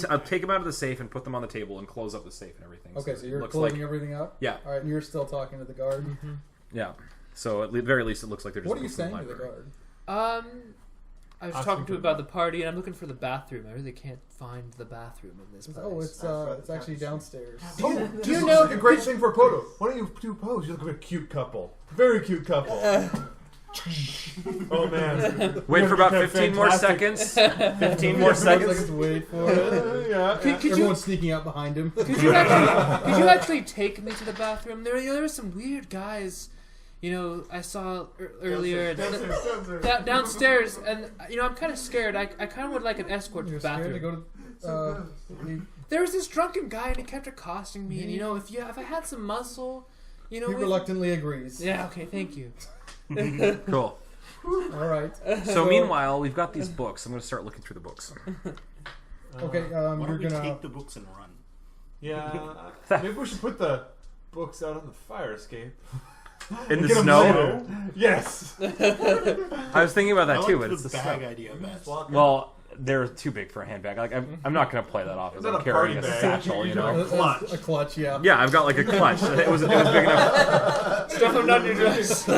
I'll take them out of the safe and put them on the table and close up the safe and everything. Okay, so you're looks closing like, everything up? Yeah. All right, and you're still talking to the guard? Yeah. So at the very least, it looks like they're just... What are you books in saying to the library. guard? I was talking to him about the party, and I'm looking for the bathroom. I really can't find the bathroom in this place. Oh, it's actually downstairs. Oh, Do you this know- looks like a great thing for a photo? Why don't you two pose? You look like a cute couple. Very cute couple. Oh man. Wait for about That's 15 more fantastic. seconds. 15 more seconds. Wait for it. Yeah. Could you Everyone's sneaking out behind him. could you actually take me to the bathroom? There were some weird guys. I saw earlier downstairs, and I'm kind of scared. I kind of would like an escort to You're the scared bathroom. to go to... There was this drunken guy, and he kept accosting me. And if I had some muscle, he reluctantly agrees. Yeah. Okay. Thank you. Cool. All right. So meanwhile, we've got these books. I'm going to start looking through the books. Okay, Why don't you're we gonna... take the books and run? Yeah. Maybe we should put the books out on the fire escape. In the Get 'em snow? later. Yes. I was thinking about that I too, like but it's the bag snow. idea best. Well, they're too big for a handbag. Like I'm not going to play that off as Is that I'm a carrying a party bag? satchel, you know. Clutch. A clutch, yeah. Yeah, I've got like a clutch. It was big enough. Stuff them down your dress.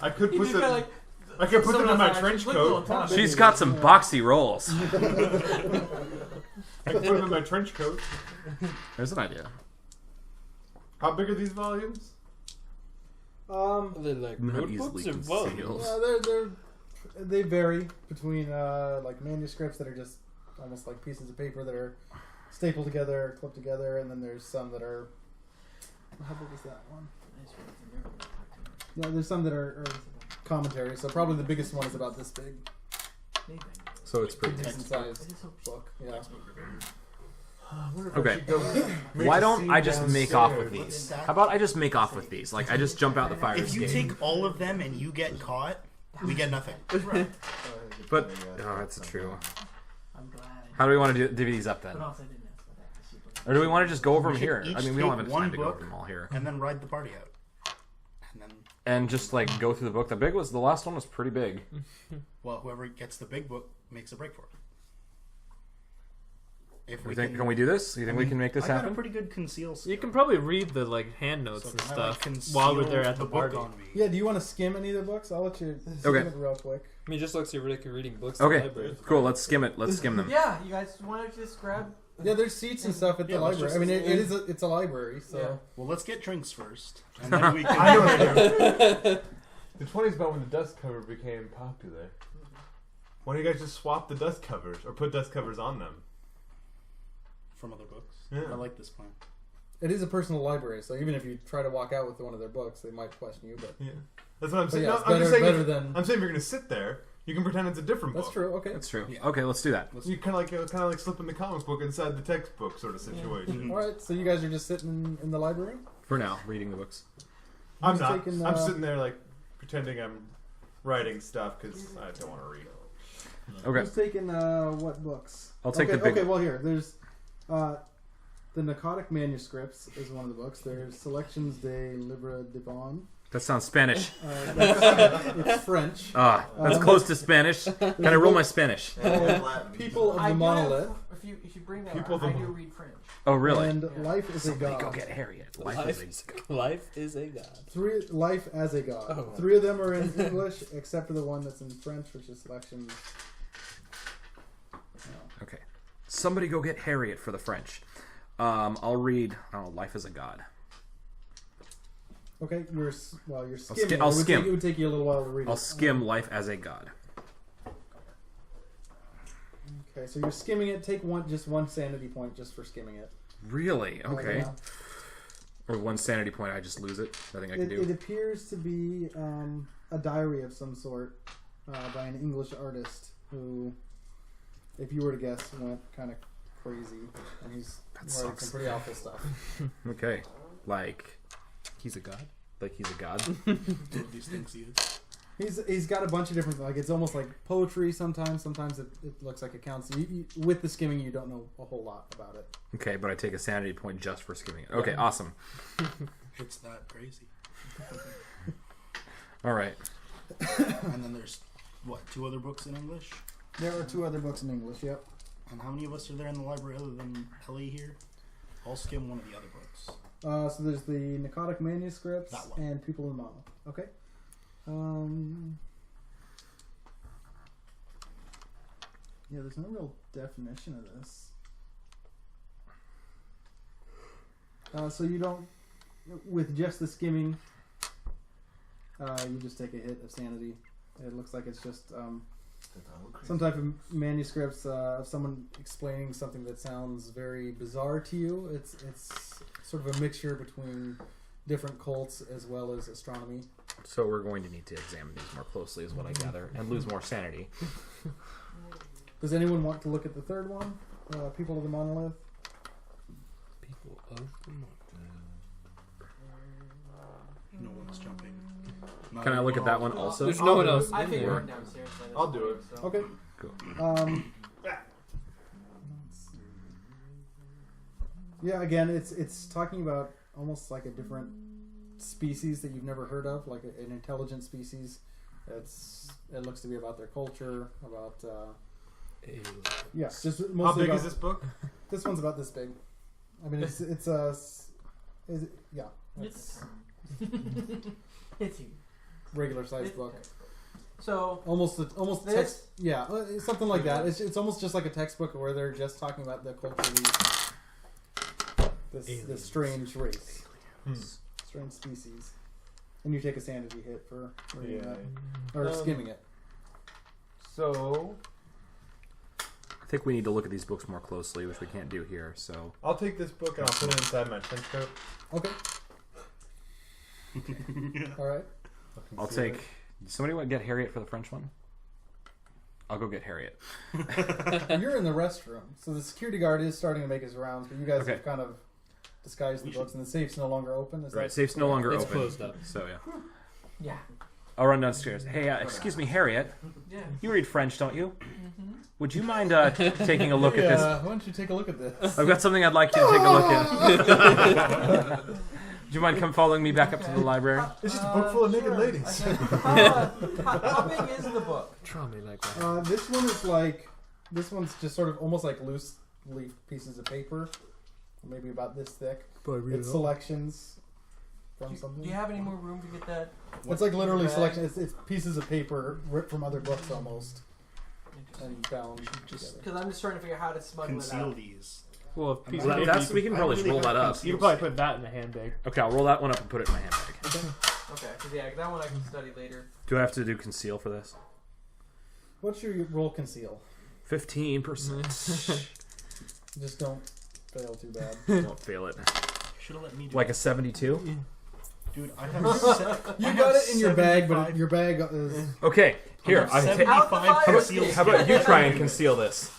I could He put just them. got like I could put them in someone my else trench actually looked coat. on top. She's got some boxy rolls. I could put them in my trench coat. There's an idea. How big are these volumes? They're like Not notebooks easily or volumes. concealed. They vary between like manuscripts that are just almost like pieces of paper that are stapled together, clipped together, and then there's some that are... How big is that one? Yeah, there's some that are commentaries, so probably the biggest one is about this big. So it's pretty Decent sized book, yeah. Okay. Why don't I just make off with these? How about I just make off with these? Like I just jump out the fire If you escape. take all of them and you get caught, we get nothing. But that's true. I'm glad. How do we want to divvy these up then? But also I didn't ask for that. 'cause she put- Or do we want to just go over them We here? should I each mean, we don't have take enough time to one go book over them all here. And then ride the party out. And then, And just like go through the book. The last one was pretty big. well, whoever gets the big book makes a break for it. If We think, can we do this? You think we can make this I got a happen? pretty good conceal. You can probably read the hand notes So and can I, stuff conceal while we're there at the book party. on me? Yeah, do you want to skim any of the books? I'll let you skim Okay. it real quick. I mean, it just looks like you're reading books in the Okay, library. cool. Let's skim it. Let's skim them. Yeah, you guys want to just grab? Yeah, there's seats and stuff at the Yeah, let's library. I just- mean, it's a library, so... Yeah. Well, let's get drinks first, and then we can. I know what I do. The 20s about when the dust cover became popular. Why don't you guys just swap the dust covers or put dust covers on them? From other books. Yeah. I like this plan. It is a personal library, so even if you try to walk out with one of their books, they might question you, but... Yeah, that's what I'm But saying. yeah, No, it's I'm just better, saying. better If, than... I'm saying if you're gonna sit there, you can pretend it's a different That's book. true, okay. That's true. Yeah. Okay, let's do that. You kind of like slipping the comic book inside the textbook sort of situation. Alright, so you guys are just sitting in the library? For now, reading the books. I'm Who's not. taking, I'm sitting there like pretending I'm writing stuff because I don't want to read. Okay. Who's taking what books? I'll take okay, the big Okay, well here, there's the Narcotic Manuscripts is one of the books. There's Selections de Libre Divin, That sounds Spanish. It's French. That's close to Spanish. Can I roll my Spanish? People of I the do monolith. have- if you bring that People up, I of the do read French. Oh, really? And life is a Somebody god. go get Harriet. Life is a god. Life as a god. Oh. 3 of them are in English, except for the one that's in French, which is selections. Okay. Somebody go get Harriet for the French. I'll read. Life is a god. Okay, you're skimming. I'll skim. It would take you a little while to read. I'll skim Life as a god. Okay, so you're skimming it. Take just one sanity point just for skimming it. Really? Okay. Yeah. Or 1 sanity point, I just lose it. Nothing I can It do. appears to be a diary of some sort by an English artist who, if you were to guess, went kind of crazy, and he's writing some pretty awful stuff. Okay. Like, he's a god? Like he's a god? These things he is. He's got a bunch of different, like, it's almost like poetry sometimes. Sometimes it looks like accounts. With the skimming, you don't know a whole lot about it. Okay, but I take a sanity point just for skimming it. Okay, awesome. It's that crazy. All right. And then there's, 2 other books in English? There are 2 other books in English, yep. And how many of us are there in the library other than Ellie here? I'll skim one of the other books. So there's the Narcotic Manuscripts That one. and People in the Monolith. Okay. Yeah, there's no real definition of this. So you don't, with just the skimming, you just take a hit of sanity. It looks like it's just some type of manuscripts of someone explaining something that sounds very bizarre to you. It's sort of a mixture between different cults as well as astronomy. So we're going to need to examine these more closely, is what I gather, and lose more sanity. Does anyone want to look at the third one? People of the Monolith? People of the monolith. No one's jumping. Can I look at that one also? There's no one else I in figured there. it downstairs. I'll do it. So. Okay. Cool. Yeah, again, it's talking about almost like a different species that you've never heard of, like an intelligent species. It looks to be about their culture, about yeah. Just How mostly big about, is this book? This one's about this big. I mean, it's yeah. It's it's huge. Regular sized book. So Almost this? text, yeah, something like that. It's almost just like a textbook where they're just talking about the culture of this strange race, strange species, and you take a sanity hit for reading that or skimming it. So I think we need to look at these books more closely, which we can't do here, so... I'll take this book and I'll put it inside my trench coat. Okay. All right. I'll take... Somebody want to get Harriet for the French one? I'll go get Harriet. You're in the restroom, so the security guard is starting to make his rounds, but you guys Okay. have kind of disguised the books, and the safe's no longer open. Is Right, that safe's no longer It's open. closed up. So, yeah. yeah. I'll run downstairs. Hey, excuse me, Harriet. Yeah. You read French, don't you? Would you mind taking a look at this? Why don't you take a look at this? I've got something I'd like you to take a look at. Do you mind come following me back up to the library? It's just a book full of naked Sure. ladies. How big is the book? Draw me like that. This one's just sort of almost like loose leaf pieces of paper, maybe about this thick. It's selections from something. Do you have any more room to get that? It's like literally bag? selections. It's pieces of paper ripped from other books almost and bound together. Because I'm just trying to figure out how to smuggle it Conceal out. these. Well, if I'm people, not- That's, we can probably just roll that up. you can probably put that in the handbag. Okay, I'll roll that one up and put it in my handbag. Okay, because yeah, that one I can study later. Do I have to do conceal for this? What's your roll conceal? 15%. Just don't fail too bad. Don't fail it. Should have let me do Like a it. 72? Dude, I have You got it in your bag, but your bag is. Okay, here. I have Out the 75 fire concealed. escape. How about you try and conceal this?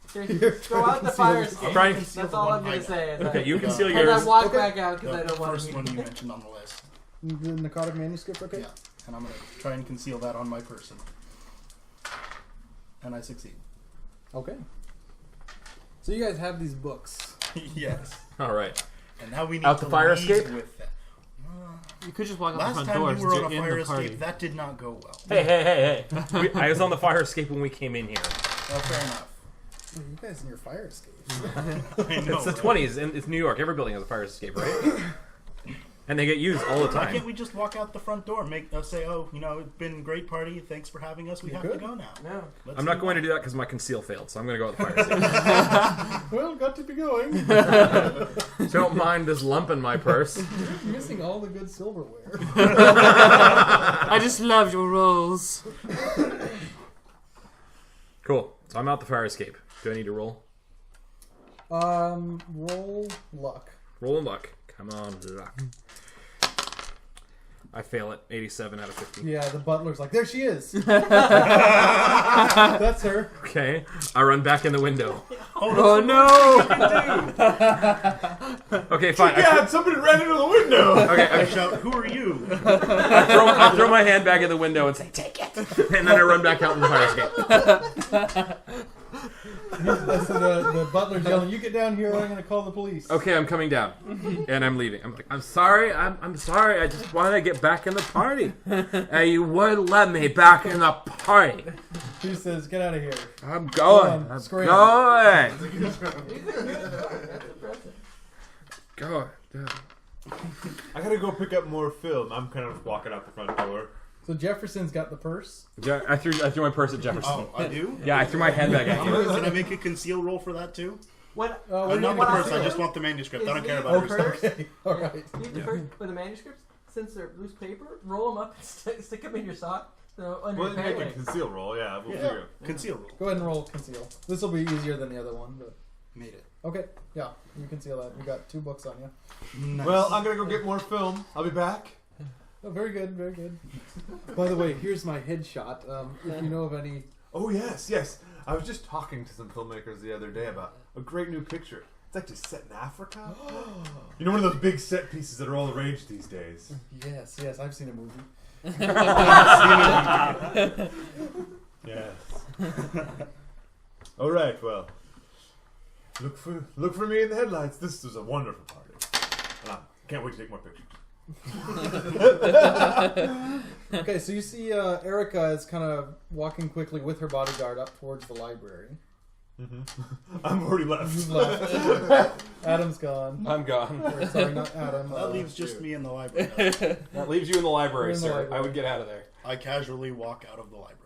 Throw out the fire escape. Try and That's all I'm going to say. Is Okay, you conceal and yours. I walk Okay. back out because I The don't want first to one you mentioned on the list. The narcotic manuscript, okay? Yeah. And I'm going to try and conceal that on my person. And I succeed. Okay. So you guys have these books. Yes. All right. And now we need Out to the fire lead escape? with that. You could just walk out Last the front time door. you were since on a you're fire in the party. escape, that did not go well. Hey. I was on the fire escape when we came in here. Oh, fair enough. You guys in your fire escape. I know, It's the right? 20s, and it's New York. Every building has a fire escape, right? And they get used all the Why time. can't we just walk out the front door, say, "Oh, it's been a great party. Thanks for having us. We have to go now." No. Let's I'm do not going that. to do that because my conceal failed, so I'm going to go with the fire escape. Well, got to be going. Don't mind this lump in my purse. Missing all the good silverware. I just love your rolls. Cool. So I'm out the fire escape. Do I need to roll? Roll luck. Roll and luck. Come on, luck. I fail it. 87 out of 50. Yeah, the butler's like, there she is. That's her. Okay. I run back in the window. Oh no! Okay, fine. God, somebody ran into the window! Okay, I shout, "Who are you?" I throw my hand back in the window and say, "Take it," and then I run back out in the fire escape. So the butler's yelling, you get down here or I'm going to call the police. Okay, I'm coming down, and I'm leaving. I'm like, I'm sorry. I'm sorry. I just wanted to get back in the party, and you wouldn't let me back in the party. He says, get out of here. I'm going. I'm scream. going. Go. I gotta go pick up more film. I'm kind of walking out the front door. So Jefferson's got the purse. I threw my purse at Jefferson. Oh, I do? Yeah, I threw my handbag at you. Can I make a conceal roll for that too? What? Not the purse. I just want the manuscript. I don't care about your stuff. Okay, all right. You defer with the manuscripts, since they're loose paper, roll them up and stick them in your sock. Under Well, your make a pants. conceal roll, yeah. We'll figure it. Conceal roll. Go ahead and roll conceal. This will be easier than the other one, but Made it. okay. Yeah, you conceal that. You got 2 books on you. Nice. Well, I'm gonna go get more film. I'll be back. Oh, very good, very good. By the way, here's my headshot. If you know of any, Oh, yes. I was just talking to some filmmakers the other day about a great new picture. It's actually set in Africa. You know, one of those big set pieces that are all the rage these days. yes, I've seen a movie. Yes. All right. Well, look for me in the headlights. This was a wonderful party, and I can't wait to take more pictures. Okay, so you see Erica is kind of walking quickly with her bodyguard up towards the library. I'm already left. You've left. Adam's gone. I'm gone. Or, sorry, not Adam. That leaves just me in the library. That leaves you in the library, You're in the sir. library. I would get out of there. I casually walk out of the library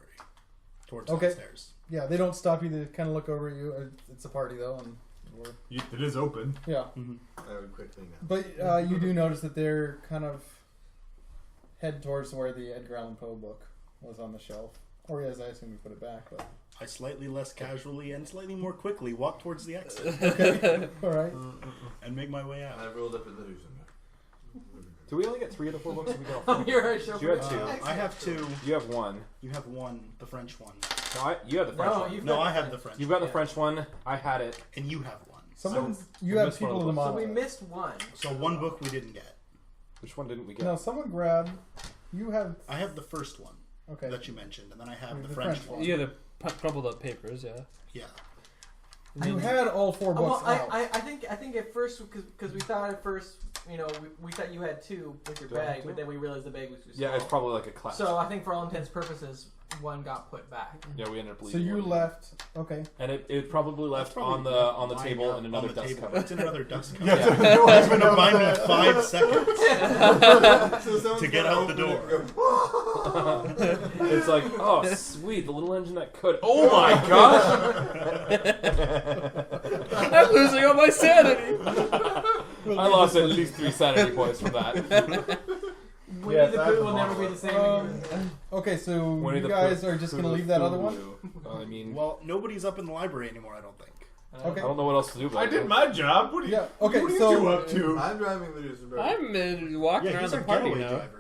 towards Okay. downstairs. Yeah, they don't stop you. They kind of look over at you. It's a party though, and It is open. yeah. I would quickly now. But you do notice that they're kind of head towards where the Edgar Allan Poe book was on the shelf. Or yes, I assume you put it back. But I slightly less casually and slightly more quickly walk towards the exit okay, all right. and make my way out. I rolled up a illusion. Do we only get 3 of the 4 books? Or we get all Oh, 4? you're right, sure. You had 2. I have 2. You have 1. You have 1, the French one. No, you have the French No, one. you've No, got I the have the French. You've got the Yeah. French one. I had it. And you have 1. Someone, So, you we have missed one people of in the the So we monolith. missed one. So 1 book we didn't get. Which one didn't we get? No, someone grab. You have I have the first one okay. that you mentioned, and then I have The the French French one. one. Yeah, the crumpled up papers, yeah. Yeah. You had all 4 books Well, out. I think at first because we thought at first we thought you had 2 with your Do I have bag, 2? but then we realized the bag was too small. Yeah, it's probably like a class. So I think for all intents and purposes, 1 got put back. Yeah, we ended up So leaving. you one. left. Okay. And it probably left That's probably on the lined table up in on another the dust table. cover. It's in another dust cover. Yeah, It's going to buy me 5 seconds So to get out the door. It's like, oh sweet, the little engine that could. Oh my gosh! I'm losing all my sanity. I lost at least 3 sanity points from that. Winnie Yes, the I have Pooh the will never be model. the same again. Okay, so Winnie you the guys Pooh. are just going to leave that other one? I mean, Well, nobody's up in the library anymore, I don't think. Okay. I don't know what else to do. About I did my job. What are you? Yeah, okay, What are so- you 2 up to? I'm driving the Duesenberg. I'm walking Yeah, around he's the a party getaway now. driver.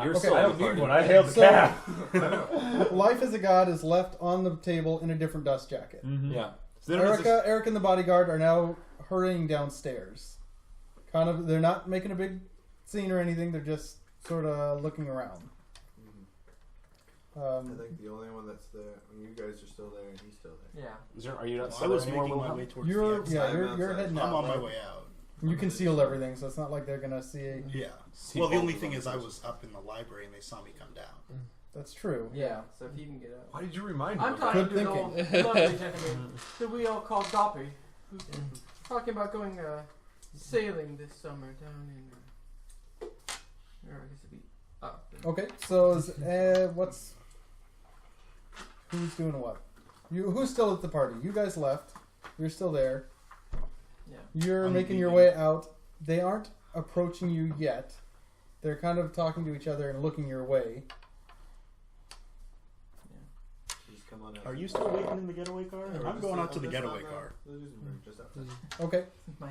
You're Okay. so I I on don't the need party. one. I hailed the So- cab. Life as a God is left on the table in a different dust jacket. Yeah. So then it's Erica and the bodyguard are now hurrying downstairs. Kind of, they're not making a big scene or anything. They're just sort of looking around. I think the only one that's there, you guys are still there and he's still there. Yeah. Are you not? I still was there anymore, making my Wilhelm? way towards You're the exit. yeah, I'm you're outside. heading I'm out. on my way out. You concealed everything, so it's not like they're gonna see. Yeah. See Well, the both only of thing them. is I was up in the library and they saw me come down. That's true. Yeah, so if you can get out. Why did you remind me? I'm of talking Good to an old thinking. lovely gentleman that we all call Doppy, who's talking about going sailing this summer down in. Or I guess it'd be up. Okay, so is, who's doing what? Who's still at the party? You guys left. You're still there. Yeah. You're I'm making your leaving. way out. They aren't approaching you yet. They're kind of talking to each other and looking your way. Just come on out. Are you still waiting in the getaway car? Yeah, I'm going out to the just getaway on, car. the Duesenberg, just outside. Okay. My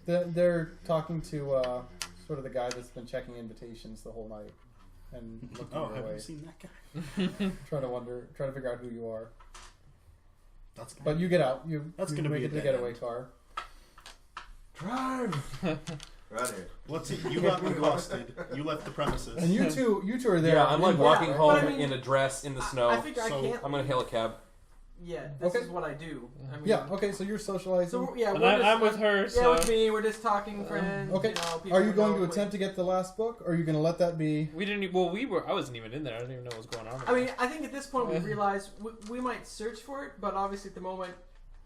They're talking to sort of the guy that's been checking invitations the whole night and looking Oh, your have way. you seen that guy? Trying to figure out who you are. That's But you get out. That's you gonna make be it a to the dead getaway end. car. Drive. We're out of here. Let's see. You got accosted. You left the premises. And you two are there. Yeah, I'm like in walking right? home But I mean, in a dress in the snow. I think I So- can't. I'm gonna hail a cab. Yeah, this Okay. is what I do. I mean, Yeah. Okay. So you're socializing. So yeah, And we're just, I'm with her, Yeah, so with me, we're just talking friends. Okay. You know, people Are you we going know, to attempt to get the last book, or are you going to let that be? we didn't. Well, we were. I wasn't even in there. I didn't even know what was going on. I mean, I think at this point we realize we might search for it, but obviously at the moment,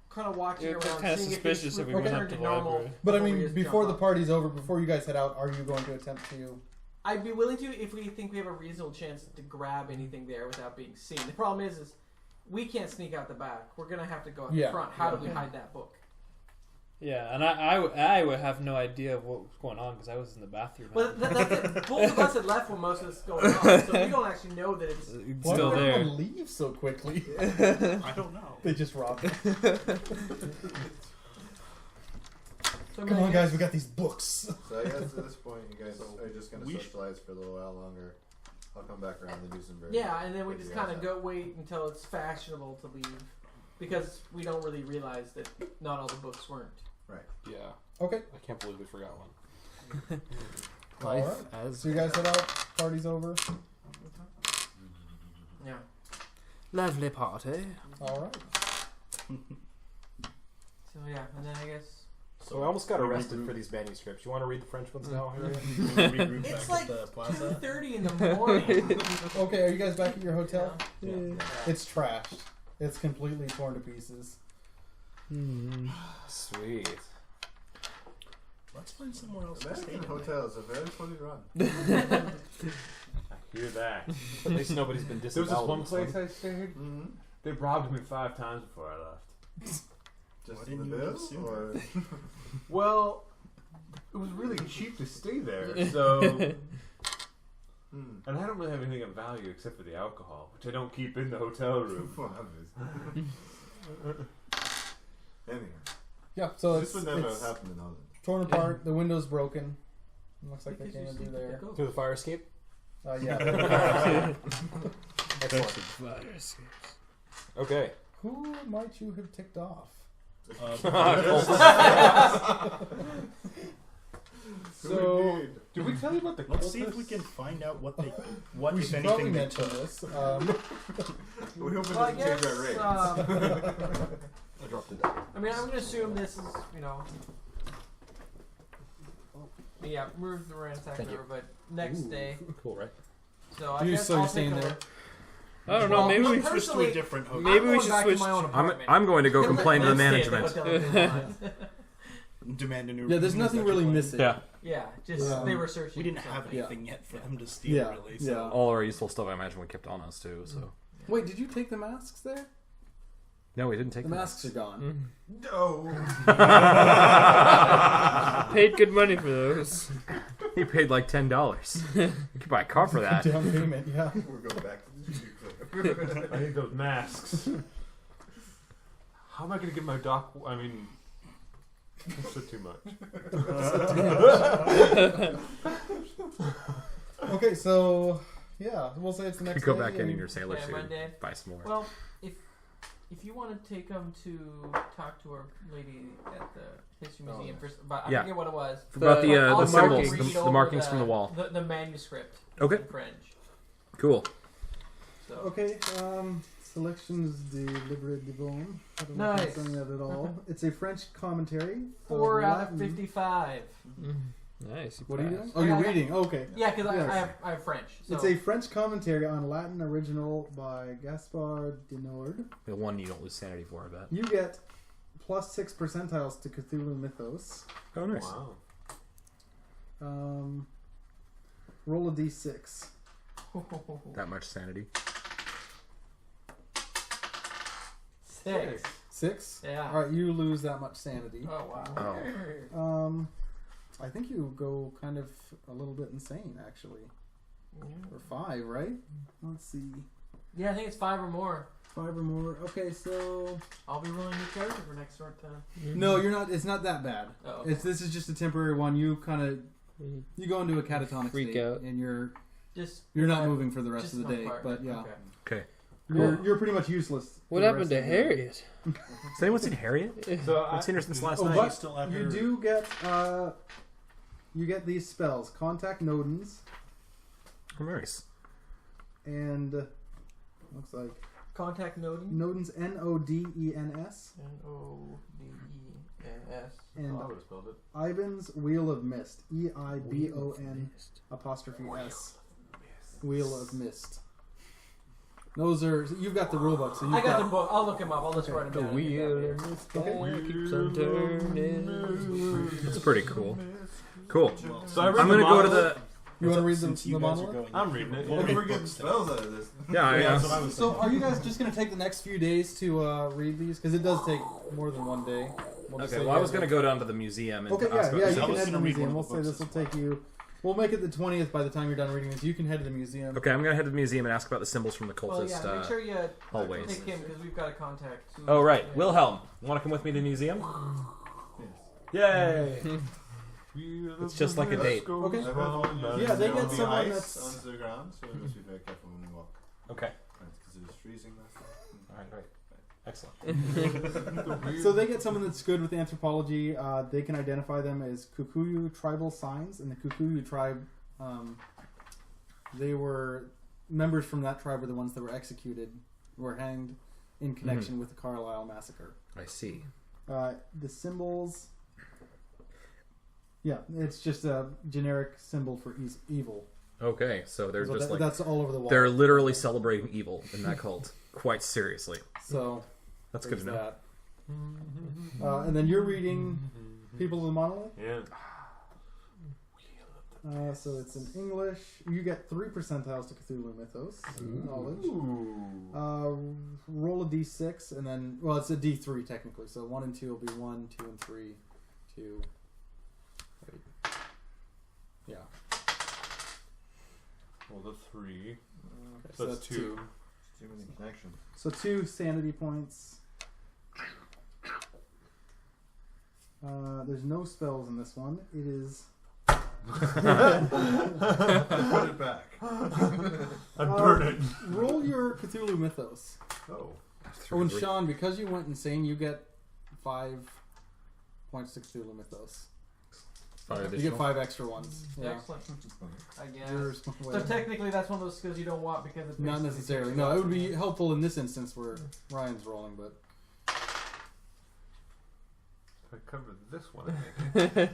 kind of watching It's around, kind of seeing suspicious if if it's we went Okay. up returned to to the normal. library. But I before we mean, just before jump the off. party's over, before you guys head out, are you going to attempt to? I'd be willing to if we think we have a reasonable chance to grab anything there without being seen. The problem is we can't sneak out the back. We're gonna have to go out Yeah. the front. How do we hide that book? Yeah, and I would have no idea what was going on because I was in the bathroom. Well, that's it. Both of us had left when most of this is going on, so we don't actually know that it's. It's Why still did there. everyone leave so quickly? I don't know. They just robbed it. So Come on, guys, we got these books. So I guess at this point, you guys are just going we to sh- socialize for a little while longer. I'll come back around the Duesenberg. Yeah, and then we just Figure kind out of that. go wait until it's fashionable to leave, because we don't really realize that not all the books weren't. Yeah, Okay. I can't believe we forgot one. All right. As So you guys head out. Party's over. Yeah. lovely party. All right. So yeah, and then I guess So I almost got arrested for these manuscripts. You want to read the French ones now, Harry? Regroup it's back like at the plaza. 2:30 in the morning. Okay. Are you guys back at your hotel? Yeah. It's trashed. It's completely torn to pieces. Sweet. Let's find somewhere else to stay. American hotels are very fully run. I hear that. At least nobody's been There was this disavowed. one in this place I stayed. Mm-hmm. They robbed me 5 times before I left. Just Why the didn't you bill, assume or Well, it was really cheap to stay there, so. And I don't really have anything of value except for the alcohol, which I don't keep in the hotel room. Well, obviously. Anyhow, Yeah. So this it's, would never it's have happened in Holland. torn apart. The window's broken. It looks like they Because came you through see there. the ghost. Through the fire escape? Yeah. Excellent. Okay. Who might you have ticked off? So, did we tell you about the Let's see if cultists? we can find out what they, what We if should probably anything they mention took. this. We hope it Well, I doesn't change guess. our rate. I dropped it down. I mean, I'm gonna assume this is, you know. Yeah, move the ransack Thank you. over, but next day. Cool, right? So I You guess so you're I'll staying take there? over. I don't know. Well, Maybe no, we Switch to a personally, different hotel. Maybe I'm we going should back switch- to my own I'm apartment. going to go Let complain to the them stay at management. hotel if they want. Demand a new. Yeah, there's room, is nothing that your really plan? missing. Yeah. Yeah, just Yeah. they were searching. We didn't for have something. anything yet for them to steal, Yeah. really. So. Yeah. All our useful stuff, I imagine, we kept on us too. So Wait, did you take the masks there? no, we didn't take The masks are gone. No. Paid good money for those. He paid like $10. You could buy a car for that. Down payment, yeah. We're going back to the I need those masks. How am I going to get my doc? I mean, that's so too much. Okay, so yeah, we'll say it's the You next go day. back in and- your sailor Yeah, suit, Monday. buy some more. Well, if you want to take them to talk to our lady at the history Oh, museum, yeah. for, about, I Yeah. forget what it was. About The- the I'll the symbols, read the over markings from the wall. the manuscript. Okay. In French. Cool. So Okay, Selections de Livre Divine. I don't know if I'm saying that at all. It's a French commentary. 4 out of Latin. 55. Nice. What are you doing? Oh, you're reading. Okay. Yeah, because Yes. I have French. So. It's a French commentary on Latin original by Gaspard Denord. The one you don't lose sanity for, I bet. You get plus 6 percentiles to Cthulhu Mythos. Oh, nice. Wow. Roll a d6. That much sanity. 6. 6? Yeah. Alright, you lose that much sanity. Oh, wow. I think you go kind of a little bit insane, actually. Or 5, right? Let's see. Yeah, I think it's 5 or more. 5 or more. Okay, so... I'll be rolling your character for next short time. No, you're not. It's not that bad. Oh, okay. This is just a temporary one. You kind of... You go into a catatonic Freak state, out. and you're Just not moving for the rest just of the one day. part. But yeah, Okay. Okay. you're pretty much useless. What for the happened rest to of the day. Harriet? Has anyone seen Harriet? So I've seen her since last Oh, night. but still have you her- do get you get these spells: Contact Nodens, Oh, nice. and looks like Contact Nodens. Nodens, Nodens, N-O-D-E-N-S. and I would have spelled it. Ivan's Wheel of Mist, EIBON apostrophe S, Wheel of Mist. Those are you've got the rulebook, so you've I got the book. I'll look him up. I'll just write him The down. wheel in the sky keeps on turning. That's pretty cool. Cool. So I read I'm the gonna go to model. the. You want to read Since the you guys are monolith? going, I'm reading it. Well, Yeah. we're getting spells out of this. Yeah, That's what I was So, are you guys just going to take the next few days to read these? Because it does take more than one day. We'll just Okay, say well, I you was have going to go down to the museum and Okay, ask yeah, about you the can I'll head listen to the to read museum. one We'll of the say this books will as take you. We'll make it the 20th by the time you're done reading this. You can head to the museum. Okay, I'm going to head to the museum and ask about the symbols from the Well, cultist yeah, make sure you hallways. take him because we've got a contact. Oh, right. Yeah. Wilhelm, want to come with me to the museum? Yay! It's just like a date. Okay. I've had one. Yeah, they There get will be someone ice that's- onto the ground, so we must be very careful when we walk. Okay. Because it was freezing last night. All right, great. Excellent. So they get someone that's good with anthropology. They can identify them as Kikuyu tribal signs, and the Kikuyu tribe, they were members from that tribe were the ones that were executed, were hanged in connection with the Carlisle massacre. I see. The symbols, yeah, it's just a generic symbol for evil. Okay, so they're So just like that's all over the wall. they're literally celebrating evil in that cult quite seriously. So That's good there's to know. that. And then you're reading People of the Monolith. Yeah. So it's in English. You get 3 percentiles to Cthulhu Mythos knowledge. Roll a d6, and then it's a d3 technically. So 1 and 2 will be 1, 2 and 3, 2. Wait. Yeah. Well, the 3. Okay, So that's 2. Too many connections. So 2 sanity points. There's no spells in this one. It is. Put it back. I burn it. Roll your Cthulhu Mythos. Oh. Oh, and Sean, because you went insane, you get 5 points to Cthulhu Mythos. You get 5 extra ones. Yeah. Excellent. I guess. Yours, So technically, that's one of those skills you don't want because it's not basically necessarily. takes No, you it would off. be helpful in this instance where Ryan's rolling, but I covered this one, I think.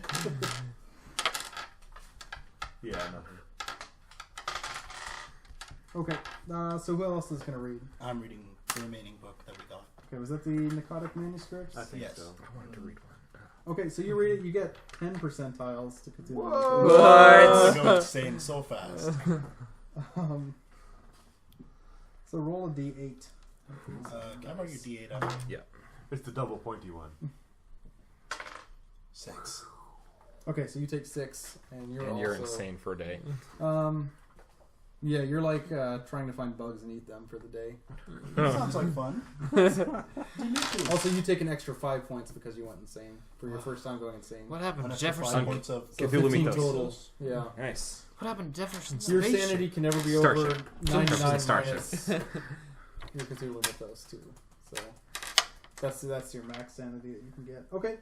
Yeah, nothing. okay. So who else is going to read? I'm reading the remaining book that we got. Okay, was that the Narcotic Manuscripts? I think Yes. so. I wanted to read one. Okay, so you read it. You get 10 percentiles to Cthulhu. I go insane so fast. Um, so roll a d8. Can I borrow your D8 out? It's the double pointy one. 6. Okay, so you take 6, and you're You're also insane for a day. Yeah, you're like trying to find bugs and eat them for the day. Sounds like fun. Also, you take an extra 5 points because you went insane for your first time going insane. What happened An to extra Jefferson? 5 points of So Cthulhu 15 Mythos. total. Yeah. Nice. What happened to Jefferson's Your spaceship? sanity can never be Starship. over 99 Starship. minus your Cthulhu Mythos too. So that's your max sanity that you can get. Okay.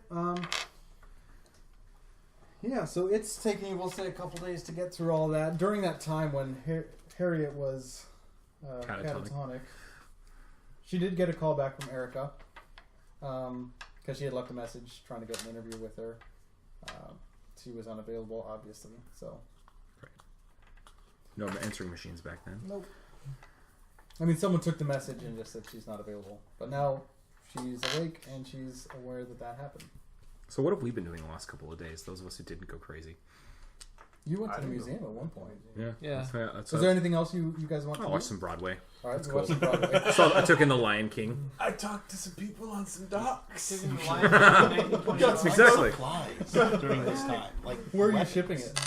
Yeah, so it's taking you, we'll say, a couple days to get through all that. During that time when Harriet was catatonic, She did get a call back from Erica because she had left a message trying to get an interview with her. She was unavailable, obviously. So No answering machines back then. nope. I mean, someone took the message and just said she's not available. But now she's awake and she's aware that that happened. So what have we been doing the last couple of days? Those of us who didn't go crazy. You went to the museum at one point. Yeah. That's Is there anything else you guys want I to watched do? some Broadway. All right, That's we watched cool. some Broadway. So I took in The Lion King. I talked to some people on some docks. Exactly. Supplies during this time. Like, Where are you weapons. shipping it?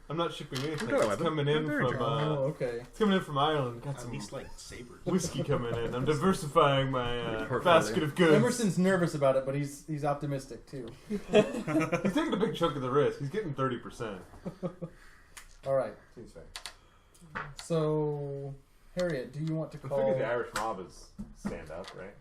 I'm not shipping anything. Got a It's weapon. coming in Very from Oh, okay. it's coming in from Ireland. Got At some least like sabers. whiskey coming in. I'm diversifying my Portfolio. basket of goods. Emerson's nervous about it, but he's optimistic too. He's taking a big chunk of the risk. He's getting 30%. All right. Seems fair. So, Harriet, do you want to I call? figure the Irish mob is stand up, right?